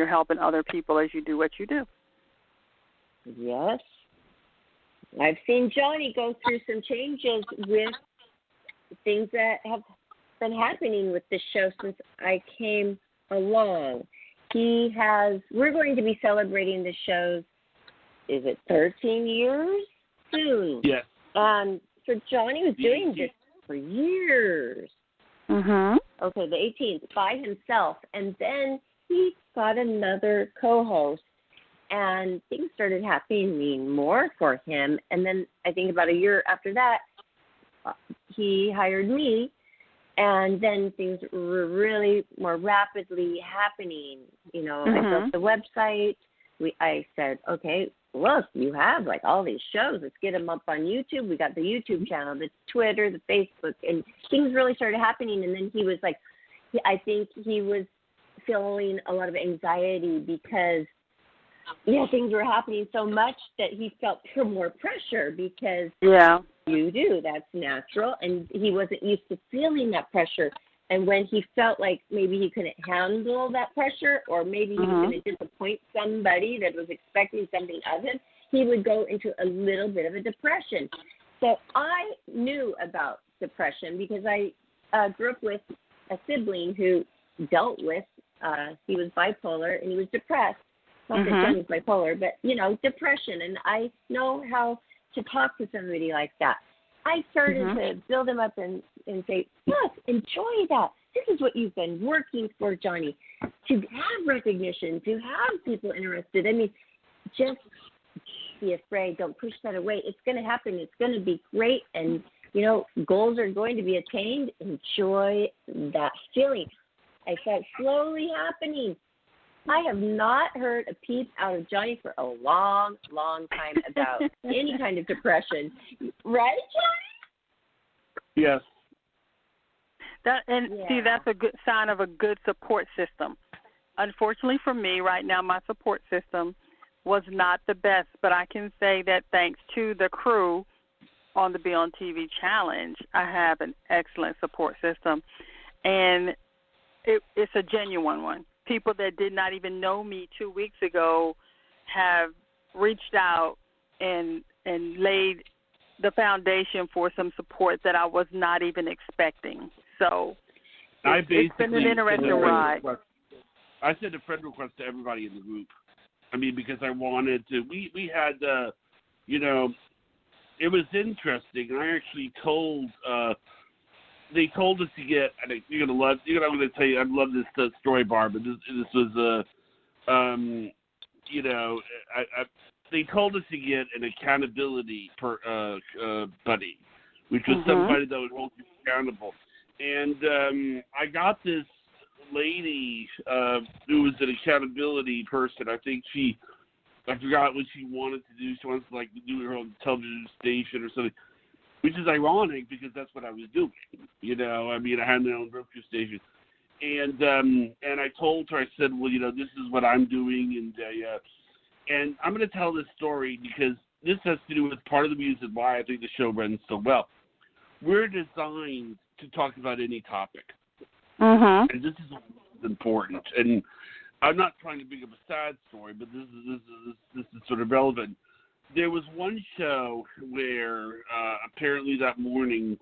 helping other people as you do what you do. Yes. I've seen Johnny go through some changes with things that have been happening with this show since I came along. We're going to be celebrating the show's, is it 13 years? Soon. Yes. And so Johnny was doing this for years. Mm-hmm. Okay, the 18th, by himself. And then he got another co-host. And things started happening more for him. And then I think about a year after that, he hired me. And then things were really more rapidly happening. You know, I built the website. I said, okay, look, you have like all these shows. Let's get them up on YouTube. We got the YouTube channel, the Twitter, the Facebook. And things really started happening. And then he was like, I think he was feeling a lot of anxiety because things were happening so much that he felt more pressure because you do. That's natural. And he wasn't used to feeling that pressure. And when he felt like maybe he couldn't handle that pressure or maybe he was going to disappoint somebody that was expecting something of him, he would go into a little bit of a depression. So I knew about depression because I grew up with a sibling who dealt with, he was bipolar and he was depressed. Not that Johnny's bipolar, but, depression. And I know how to talk to somebody like that. I started to build him up and say, look, enjoy that. This is what you've been working for, Johnny, to have recognition, to have people interested. I mean, just be afraid. Don't push that away. It's going to happen. It's going to be great. And, goals are going to be attained. Enjoy that feeling. I saw it slowly happening. I have not heard a peep out of Johnny for a long, long time about any kind of depression. Right, Johnny? Yes. See, that's a good sign of a good support system. Unfortunately for me, right now, my support system was not the best, but I can say that thanks to the crew on the Beyond TV Challenge, I have an excellent support system, and it's a genuine one. People that did not even know me 2 weeks ago have reached out and laid the foundation for some support that I was not even expecting. So it's been an interesting ride. I sent a friend request to everybody in the group. I mean, because I wanted to. We had, it was interesting. I actually told. They told us to get. And you're gonna love. I'm gonna tell you. I love this story, Barbara. This was they told us to get an accountability buddy, which was somebody that would hold you accountable. And I got this lady who was an accountability person. I forgot what she wanted to do. She wants to do her own television station or something, which is ironic because that's what I was doing. I mean, I had my own radio station, and I told her, I said, well, this is what I'm doing, and I'm going to tell this story because this has to do with part of the reason why I think the show runs so well. We're designed to talk about any topic. And this is important. And I'm not trying to bring up a sad story, but this is sort of relevant. There was one show where apparently that morning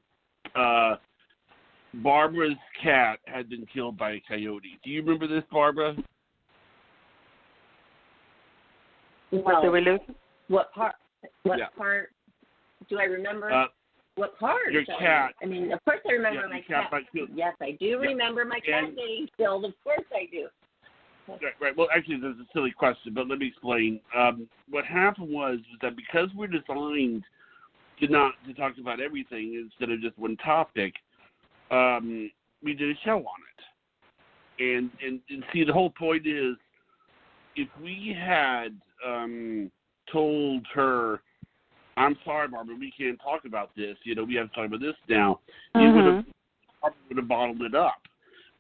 Barbara's cat had been killed by a coyote. Do you remember this, Barbara? Well, did we lose? What part? What part? Do I remember? What part? Your cat. I mean, of course I remember my cat. Yes, I do remember my cat getting killed. Of course I do. Right. Well, actually, there's a silly question, but let me explain. What happened was that because we're designed to talk about everything instead of just one topic, we did a show on it. And see, the whole point is, if we had told her, I'm sorry, Barbara, we can't talk about this. We have to talk about this now. It would have bottled it up.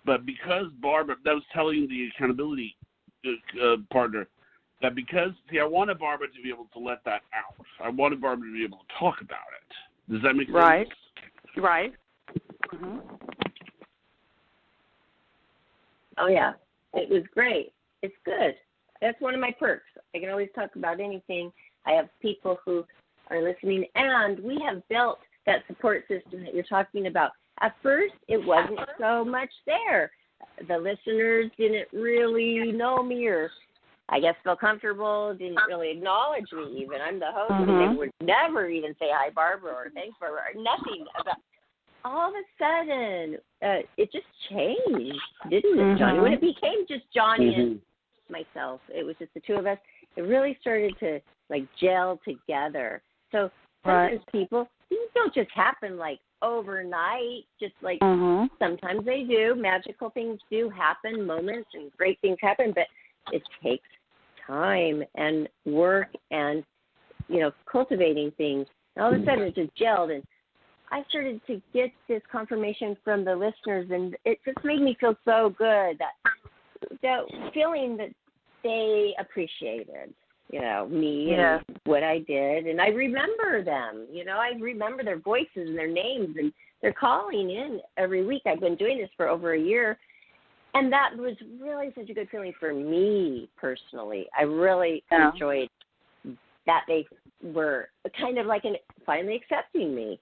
But because Barbara, that was telling the accountability partner that because, I wanted Barbara to be able to let that out. I wanted Barbara to be able to talk about it. Does that make sense? Right. Oh, yeah. It was great. It's good. That's one of my perks. I can always talk about anything. I have people who are listening, and we have built that support system that you're talking about. At first, it wasn't so much there. The listeners didn't really know me or, I guess, feel comfortable, didn't really acknowledge me even. I'm the host, and they would never even say hi, Barbara, or thanks, Barbara, or nothing. All of a sudden, it just changed, didn't it, Johnny? When it became just Johnny and myself, it was just the two of us, it really started to, gel together. So sometimes people, things don't just happen, overnight, just sometimes they do. Magical things do happen, moments and great things happen, but it takes time and work and, cultivating things. And all of a sudden it just gelled, and I started to get this confirmation from the listeners, and it just made me feel so good, that feeling that they appreciated, me and what I did. And I remember them, I remember their voices and their names, and they're calling in every week. I've been doing this for over a year. And that was really such a good feeling for me personally. I really enjoyed that they were kind of finally accepting me.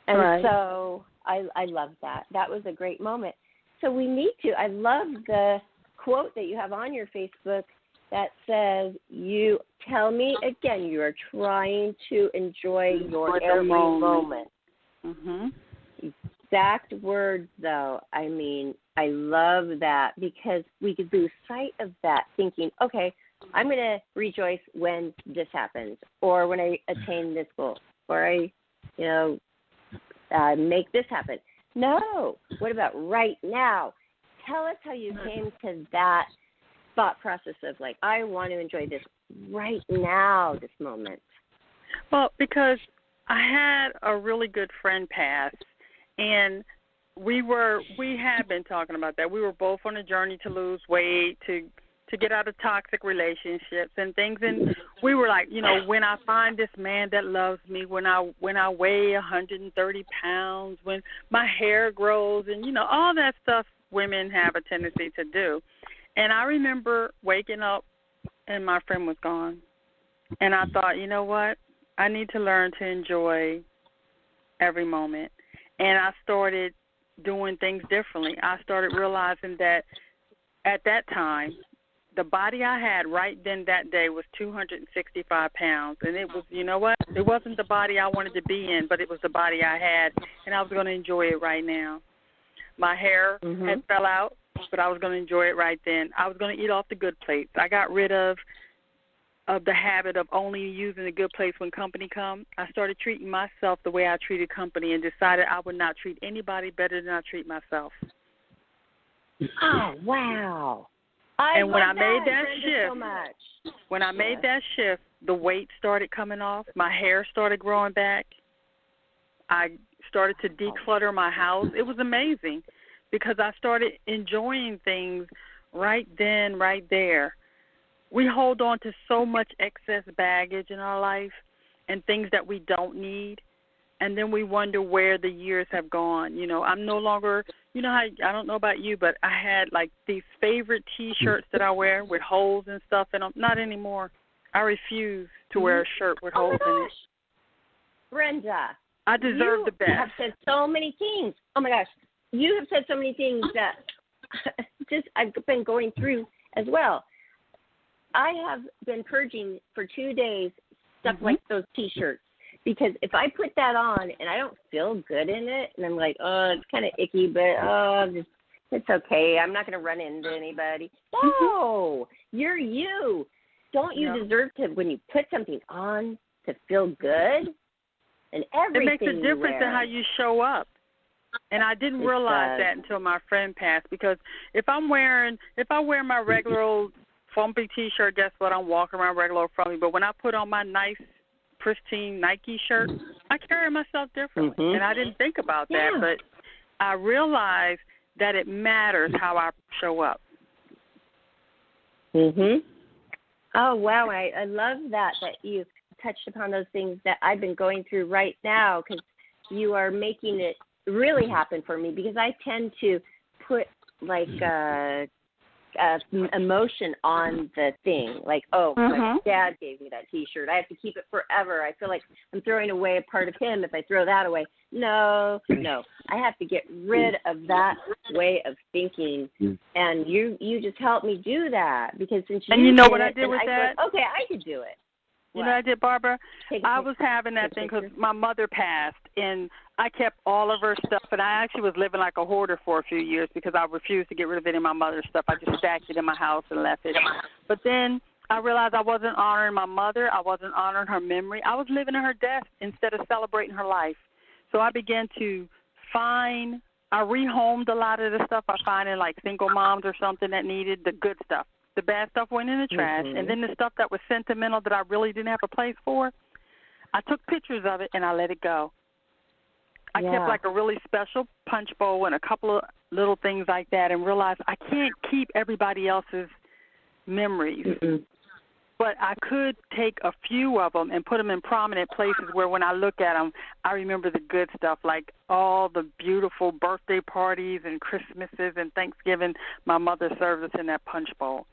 And so I love that. That was a great moment. So we need to, I love the quote that you have on your Facebook that says, you tell me again, you are trying to enjoy your every moment. Exact words, though. I mean, I love that because we could lose sight of that thinking, okay, I'm going to rejoice when this happens or when I attain this goal or I, make this happen. No. What about right now? Tell us how you came to that thought process of I want to enjoy this right now, this moment. Well, because I had a really good friend pass, and we had been talking about that. We were both on a journey to lose weight, to get out of toxic relationships and things, and we were when I find this man that loves me, when I weigh 130 pounds, when my hair grows, and all that stuff women have a tendency to do. And I remember waking up and my friend was gone. And I thought, you know what? I need to learn to enjoy every moment. And I started doing things differently. I started realizing that at that time, the body I had right then that day was 265 pounds. And it was, you know what? It wasn't the body I wanted to be in, but it was the body I had, and I was going to enjoy it right now. My hair had fell out, but I was going to enjoy it right then. I was going to eat off the good plates. I got rid of the habit of only using the good plates when company come. I started treating myself the way I treated company and decided I would not treat anybody better than I treat myself. Oh, wow. And when I made that shift, so much. when I made that shift, the weight started coming off. My hair started growing back. I started to declutter my house. It was amazing because I started enjoying things right then, right there. We hold on to so much excess baggage in our life and things that we don't need, and then we wonder where the years have gone. You know, I'm no longer, you know how, I don't know about you, but I had like these favorite T-shirts that I wear with holes and stuff, and not anymore. I refuse to wear a shirt with holes in it. Brenda, I deserve the best. You have said so many things. Oh, my gosh. You have said so many things that I've been going through as well. I have been purging for 2 days stuff like those T-shirts, because if I put that on and I don't feel good in it, and I'm like, oh, it's kind of icky, but it's okay. I'm not going to run into anybody. No, you're you. Don't you deserve to, when you put something on, to feel good? And everything it makes a difference in how you show up. And I didn't realize that until my friend passed, because if I wear my regular old frumpy T-shirt, guess what? I'm walking around regular old frumpy. But when I put on my nice, pristine Nike shirt, I carry myself differently. And I didn't think about that, but I realized that it matters how I show up. Oh, wow. I love that you touched upon those things that I've been going through right now, because you are making it really happen for me, because I tend to put like emotion on the thing. Like, oh, my dad gave me that T-shirt. I have to keep it forever. I feel like I'm throwing away a part of him if I throw that away. No. I have to get rid of that way of thinking. And you just helped me do that, because since you know did what it, I did with that? Thought, okay, I could do it. You know what I did, Barbara? I was having that thing because my mother passed, and I kept all of her stuff, and I actually was living like a hoarder for a few years because I refused to get rid of any of my mother's stuff. I just stacked it in my house and left it. But then I realized I wasn't honoring my mother. I wasn't honoring her memory. I was living in her death instead of celebrating her life. So I began to I rehomed a lot of the stuff I find in like single moms or something that needed the good stuff. The bad stuff went in the trash, and then the stuff that was sentimental that I really didn't have a place for, I took pictures of it and I let it go. I kept like a really special punch bowl and a couple of little things like that, and realized I can't keep everybody else's memories. But I could take a few of them and put them in prominent places where when I look at them, I remember the good stuff, like all the beautiful birthday parties and Christmases and Thanksgiving my mother served us in that punch bowl.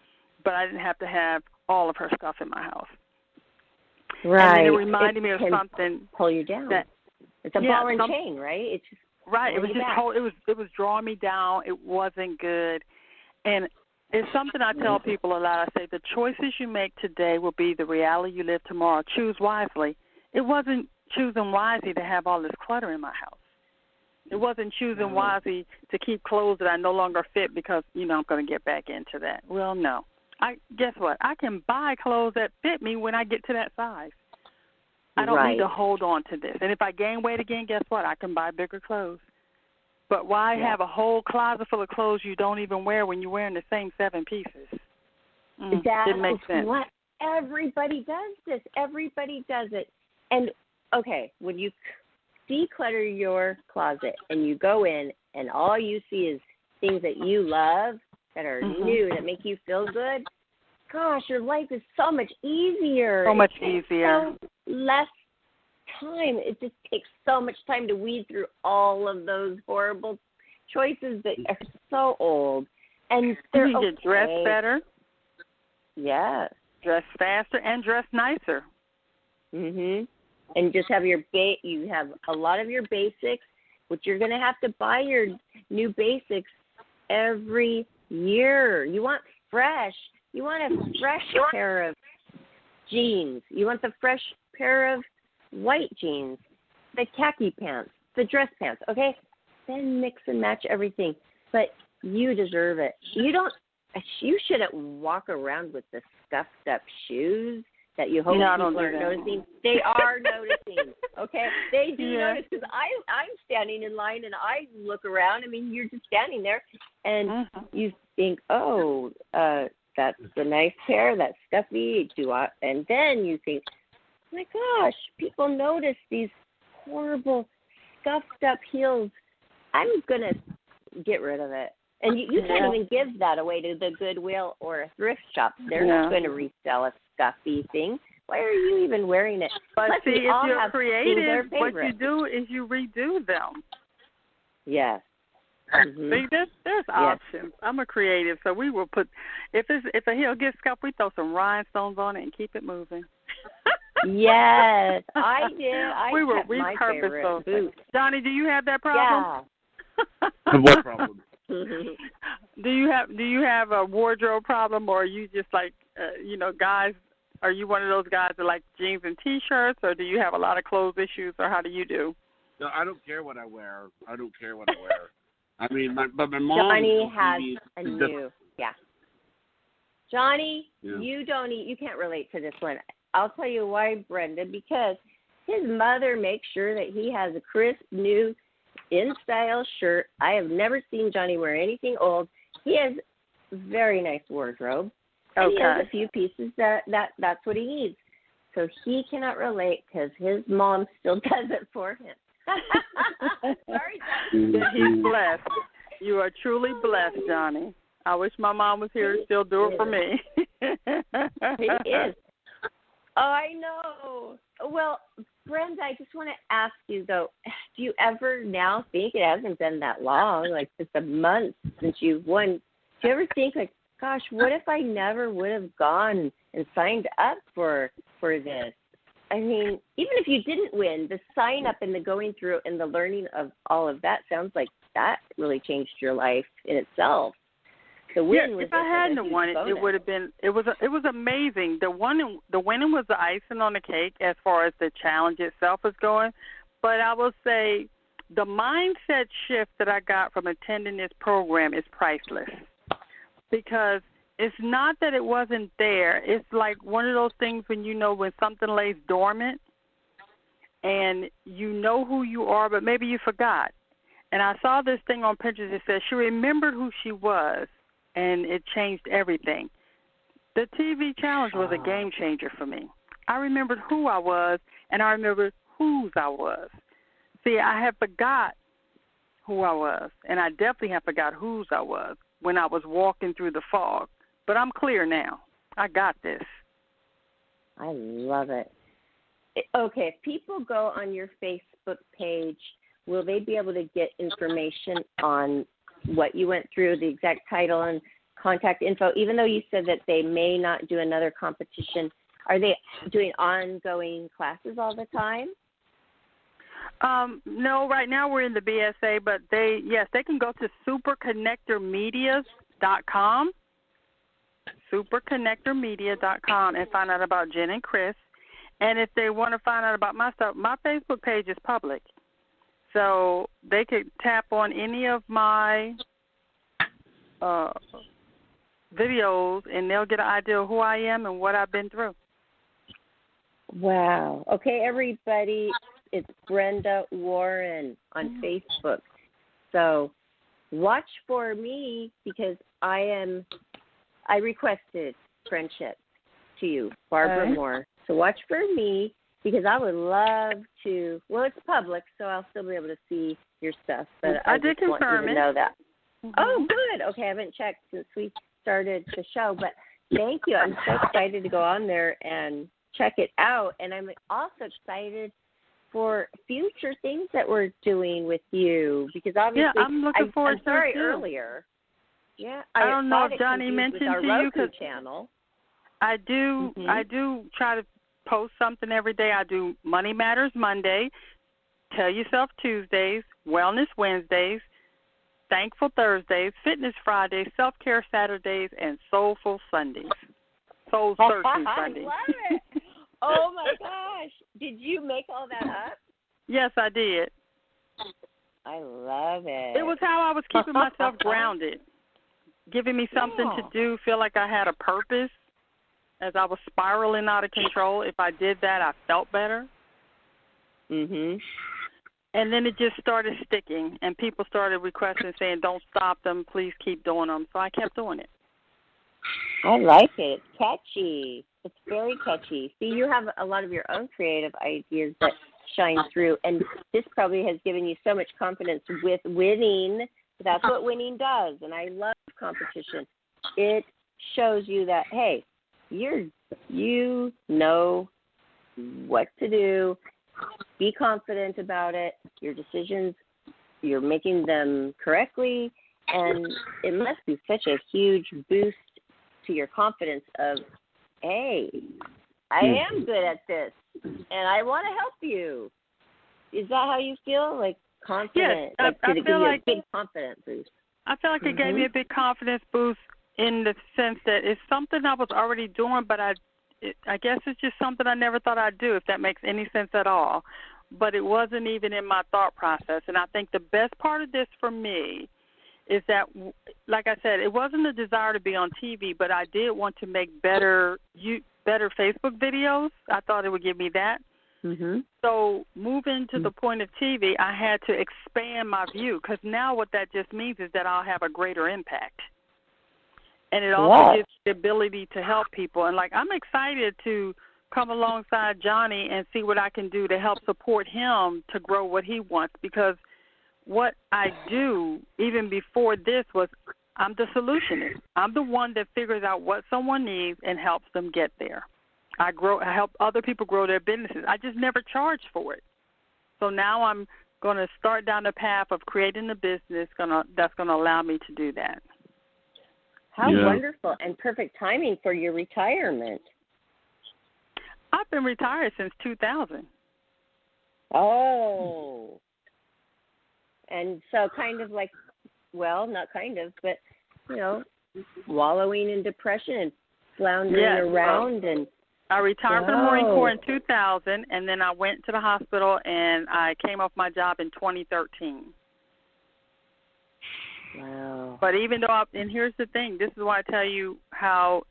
But I didn't have to have all of her stuff in my house. Right. And then it reminded me of something. Pull you down. It's a ball and chain, right? It's just right. It was just it was drawing me down. It wasn't good. And it's something I tell people a lot. I say the choices you make today will be the reality you live tomorrow. Choose wisely. It wasn't choosing wisely to have all this clutter in my house. It wasn't choosing wisely to keep clothes that I no longer fit because, I'm going to get back into that. Well, no. Guess what? I can buy clothes that fit me when I get to that size. I don't need to hold on to this. And if I gain weight again, guess what? I can buy bigger clothes. But why have a whole closet full of clothes you don't even wear when you're wearing the same 7 pieces? Didn't make sense. What? Everybody does this. Everybody does it. And, okay, when you declutter your closet and you go in and all you see is things that you love, that are new, that make you feel good, gosh, your life is so much easier. So much easier. So less time. It just takes so much time to weed through all of those horrible choices that are so old. And they're you get dressed better. Yes. Dress faster and dress nicer. and just have you have a lot of your basics, which you're going to have to buy your new basics every year. You want fresh. You want a fresh pair of jeans. You want the fresh pair of white jeans, the khaki pants, the dress pants, okay? Then mix and match everything. But you deserve it. You shouldn't walk around with the scuffed up shoes that you hope people are noticing. They are noticing, okay? They do notice, because I'm standing in line and I look around. I mean, you're just standing there and you think, oh, that's a nice pair, that's stuffy. And then you think, oh my gosh, people notice these horrible scuffed up heels. I'm going to get rid of it. And you can't even give that away to the Goodwill or a thrift shop. They're not going to resell a scuffy thing. Why are you even wearing it? But see, if you're creative, what you do is you redo them. Yes. Mm-hmm. See, there's options. I'm a creative, so we will put, if a heel gets scuffed, we throw some rhinestones on it and keep it moving. Yes, I did. We will repurpose those things. Johnny, do you have that problem? Yeah. What problem? Do you have a wardrobe problem, or are you just like guys? Are you one of those guys that like jeans and T-shirts, or do you have a lot of clothes issues, or how do you do? No, I don't care what I wear. I mean, my mom. Johnny has a new. Johnny, you can't relate to this one. I'll tell you why, Brenda, because his mother makes sure that he has a crisp, new, in-style shirt. I have never seen Johnny wear anything old. He has a very nice wardrobe. And he has a few pieces that's what he needs. So he cannot relate because his mom still does it for him. Sorry, Johnny. He's blessed. You are truly blessed, Johnny. I wish my mom was here to still do it for me. He is. Oh, I know. Well, Brenda, I just want to ask you, though, do you ever now think, it hasn't been that long, like just a month since you've won, do you ever think, like, gosh, what if I never would have gone and signed up for this? I mean, even if you didn't win, the sign up and the going through and the learning of all of that sounds like that really changed your life in itself. The win was if I hadn't won it, it would have been. It was amazing. The winning was the icing on the cake as far as the challenge itself is going. But I will say, the mindset shift that I got from attending this program is priceless. Because it's not that it wasn't there. It's like one of those things when something lays dormant, and you know who you are, but maybe you forgot. And I saw this thing on Pinterest that said she remembered who she was. And it changed everything. The TV challenge was a game changer for me. I remembered who I was, and I remembered whose I was. See, I have forgot who I was, and I definitely have forgot whose I was when I was walking through the fog. But I'm clear now. I got this. I love it. Okay, if people go on your Facebook page, will they be able to get information on what you went through, the exact title and contact info, even though you said that they may not do another competition? Are they doing ongoing classes all the time? No, right now we're in the BSA, but they can go to superconnectormedia.com, superconnectormedia.com, and find out about Jen and Chris. And if they want to find out about my stuff, my Facebook page is public. So they could tap on any of my videos, and they'll get an idea of who I am and what I've been through. Wow. Okay, everybody, it's Brenda Warren on Facebook. So watch for me because I requested friendship to you, Barbara Moore. So watch for me. Because I would love to. Well, it's public, so I'll still be able to see your stuff. But I did just want you confirm to know that. Mm-hmm. Oh, good. Okay, I haven't checked since we started the show, but thank you. I'm so excited to go on there and check it out, and I'm also excited for future things that we're doing with you. Because obviously, I'm looking forward to it earlier. Yeah, I don't know if Johnny mentioned to you because channel. I do. Mm-hmm. I do try to post something every day. I do Money Matters Monday, Tell Yourself Tuesdays, Wellness Wednesdays, Thankful Thursdays, Fitness Fridays, Self-Care Saturdays, and Soulful Sundays. Soul Searching Sundays. I love it. Oh, my gosh. Did you make all that up? Yes, I did. I love it. It was how I was keeping myself grounded, giving me something to do, feel like I had a purpose as I was spiraling out of control. If I did that, I felt better. Mhm. And then it just started sticking, and people started requesting, saying, don't stop them, please keep doing them. So I kept doing it. I like it. It's catchy. It's very catchy. See, you have a lot of your own creative ideas that shine through, and this probably has given you so much confidence with winning. That's what winning does, and I love competition. It shows you that, hey, you know what to do. Be confident about it. Your decisions, you're making them correctly, and it must be such a huge boost to your confidence of, hey, I am good at this, and I want to help you. Is that how you feel? Like confident? Yes, like, did it give feel you like a big confidence boost? I feel like it gave me a big confidence boost in the sense that it's something I was already doing, but I guess it's just something I never thought I'd do, if that makes any sense at all. But it wasn't even in my thought process. And I think the best part of this for me is that, like I said, it wasn't a desire to be on TV, but I did want to make better Facebook videos. I thought it would give me that. Mm-hmm. So moving to the point of TV, I had to expand my view, because now what that just means is that I'll have a greater impact. And it also gives the ability to help people. And, like, I'm excited to come alongside Johnny and see what I can do to help support him to grow what he wants, because what I do, even before this, was I'm the solutionist. I'm the one that figures out what someone needs and helps them get there. I help other people grow their businesses. I just never charged for it. So now I'm going to start down the path of creating a business that's going to allow me to do that. How wonderful and perfect timing for your retirement. I've been retired since 2000. Oh. And so kind of like, well, not kind of, but, you know, wallowing in depression and floundering around. And I retired from the Marine Corps in 2000, and then I went to the hospital, and I came off my job in 2013. Wow. But even though, and here's the thing, this is why I tell you how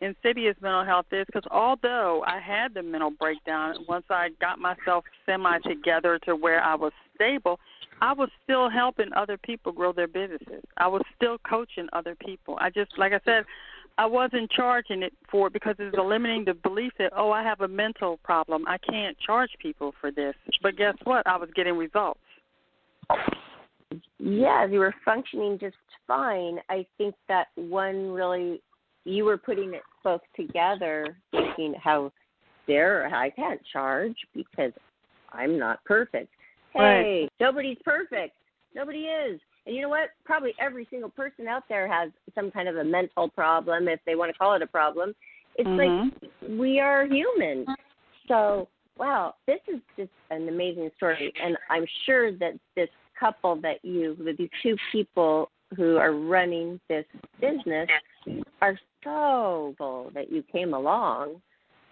insidious mental health is, because although I had the mental breakdown, once I got myself semi-together to where I was stable, I was still helping other people grow their businesses. I was still coaching other people. I just, like I said, I wasn't charging it for it because it was limiting the belief that, oh, I have a mental problem. I can't charge people for this. But guess what? I was getting results. Yeah, you were functioning just fine. I think that one really, you were putting it both together, thinking how I can't charge because I'm not perfect. Hey, nobody's perfect. Nobody is. And you know what? Probably every single person out there has some kind of a mental problem, if they want to call it a problem. It's like we are human. So, wow, this is just an amazing story. And I'm sure that this couple that the two people who are running this business are so grateful that you came along.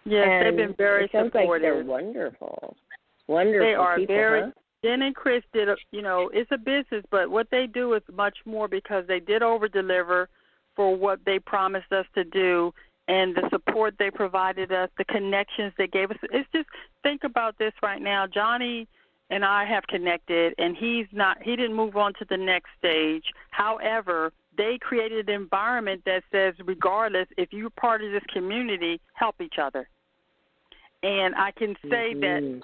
Yes, and they've been very supportive. Like they're wonderful. Wonderful. They are people, very. huh? Jen and Chris did, it's a business, but what they do is much more because they did over-deliver for what they promised us to do, and the support they provided us, the connections they gave us. It's just, think about this right now. Johnny and I have connected, and he didn't move on to the next stage. However, they created an environment that says, regardless, if you're part of this community, help each other. And I can say that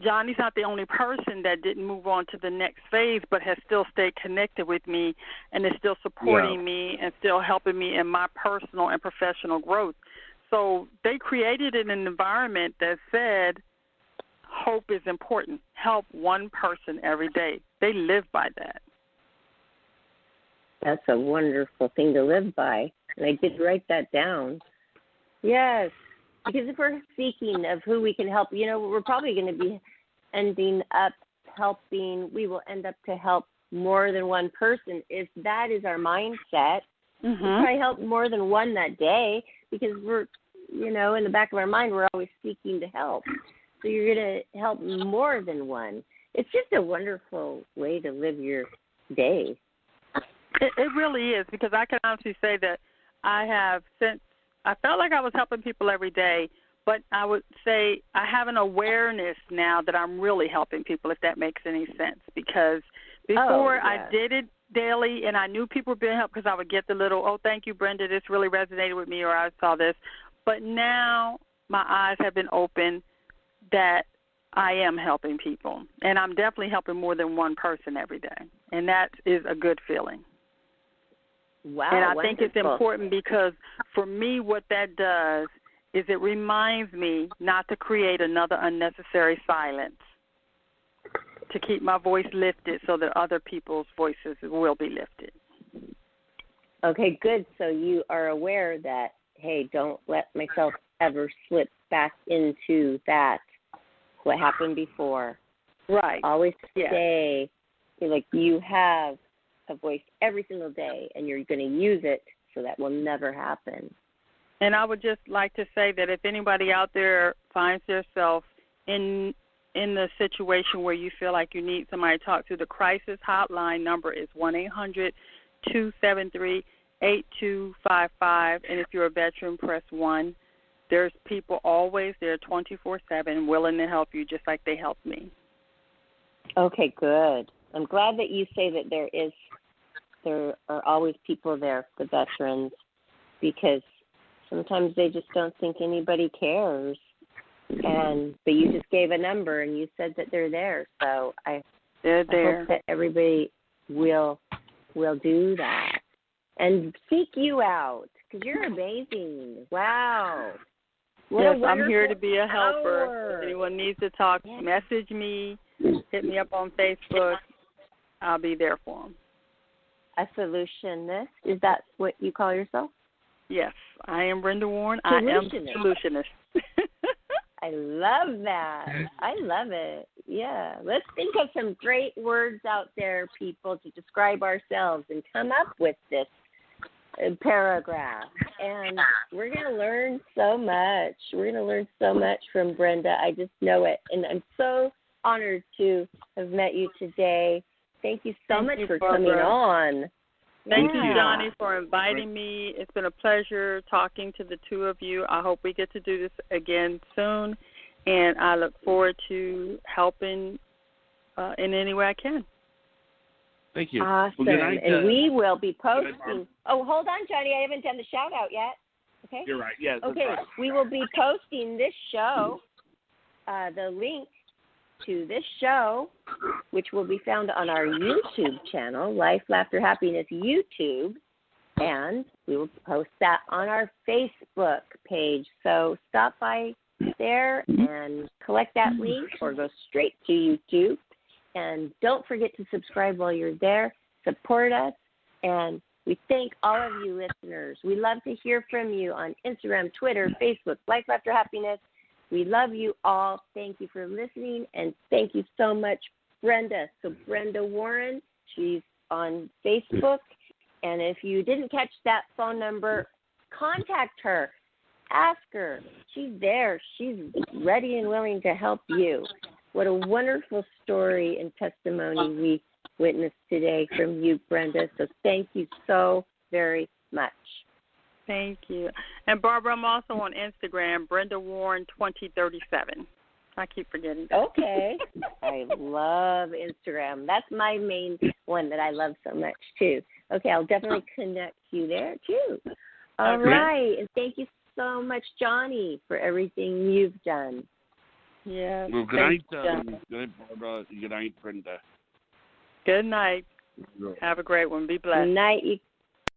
Johnny's not the only person that didn't move on to the next phase, but has still stayed connected with me and is still supporting me and still helping me in my personal and professional growth. So they created an environment that said hope is important. Help one person every day. They live by that. That's a wonderful thing to live by. And I did write that down. Yes. Because if we're seeking of who we can help, we're probably going to be ending up helping. We will end up to help more than one person. If that is our mindset, we'll probably help more than one that day because we're, in the back of our mind, we're always seeking to help. So you're going to help more than one. It's just a wonderful way to live your day. It really is, because I can honestly say that I felt like I was helping people every day, but I would say I have an awareness now that I'm really helping people, if that makes any sense, because before I did it daily and I knew people were being helped because I would get the little, oh, thank you, Brenda, this really resonated with me, or I saw this. But now my eyes have been open that I am helping people, and I'm definitely helping more than one person every day, and that is a good feeling. Wow, and I wonderful. think it's important because for me what that does is it reminds me not to create another unnecessary silence, to keep my voice lifted so that other people's voices will be lifted. Okay, good. So you are aware that, hey, don't let myself ever slip back into that, what happened before. Right. Always say, like, you have a voice every single day, and you're going to use it so that will never happen. And I would just like to say that if anybody out there finds themselves in the situation where you feel like you need somebody to talk to, the crisis hotline number is 1-800-273-8255, and if you're a veteran, press 1. There's people always there 24/7 willing to help you just like they helped me. Okay, good. I'm glad that you say that there are always people there, the veterans, because sometimes they just don't think anybody cares. But you just gave a number and you said that they're there. So I hope that everybody will do that and seek you out because you're amazing. Wow. Yes, I'm here to be a helper. Power. If anyone needs to talk, message me, hit me up on Facebook. I'll be there for them. A solutionist. Is that what you call yourself? Yes, I am Brenda Warren. I am solutionist. I love that. I love it. Yeah. Let's think of some great words out there, people, to describe ourselves and come up with this paragraph. And we're going to learn so much. We're going to learn so much from Brenda. I just know it. And I'm so honored to have met you today. Thank you so much for coming on. Thank you, Johnny, for inviting me. It's been a pleasure talking to the two of you. I hope we get to do this again soon, and I look forward to helping in any way I can. Thank you. Awesome. Well, night, and we will be posting. Oh, hold on, Johnny. I haven't done the shout-out yet. Okay? You're right. Yes. Okay. Right. We will be posting this show, the link to this show, which will be found on our YouTube channel, Life, Laughter, Happiness YouTube, and we will post that on our Facebook page. So stop by there and collect that link or go straight to YouTube. And don't forget to subscribe while you're there. Support us. And we thank all of you listeners. We love to hear from you on Instagram, Twitter, Facebook, Life, Laughter, Happiness. We love you all. Thank you for listening, and thank you so much, Brenda. So Brenda Warren, she's on Facebook, and if you didn't catch that phone number, contact her. Ask her. She's there. She's ready and willing to help you. What a wonderful story and testimony we witnessed today from you, Brenda. So thank you so very much. Thank you. And, Barbara, I'm also on Instagram, Brenda Warren 2037. I keep forgetting that. Okay. I love Instagram. That's my main one that I love so much, too. Okay, I'll definitely connect you there, too. All right. And thank you so much, Johnny, for everything you've done. Yeah. Well, good night, Barbara. Good night, Brenda. Good night. Have a great one. Be blessed. Good night, you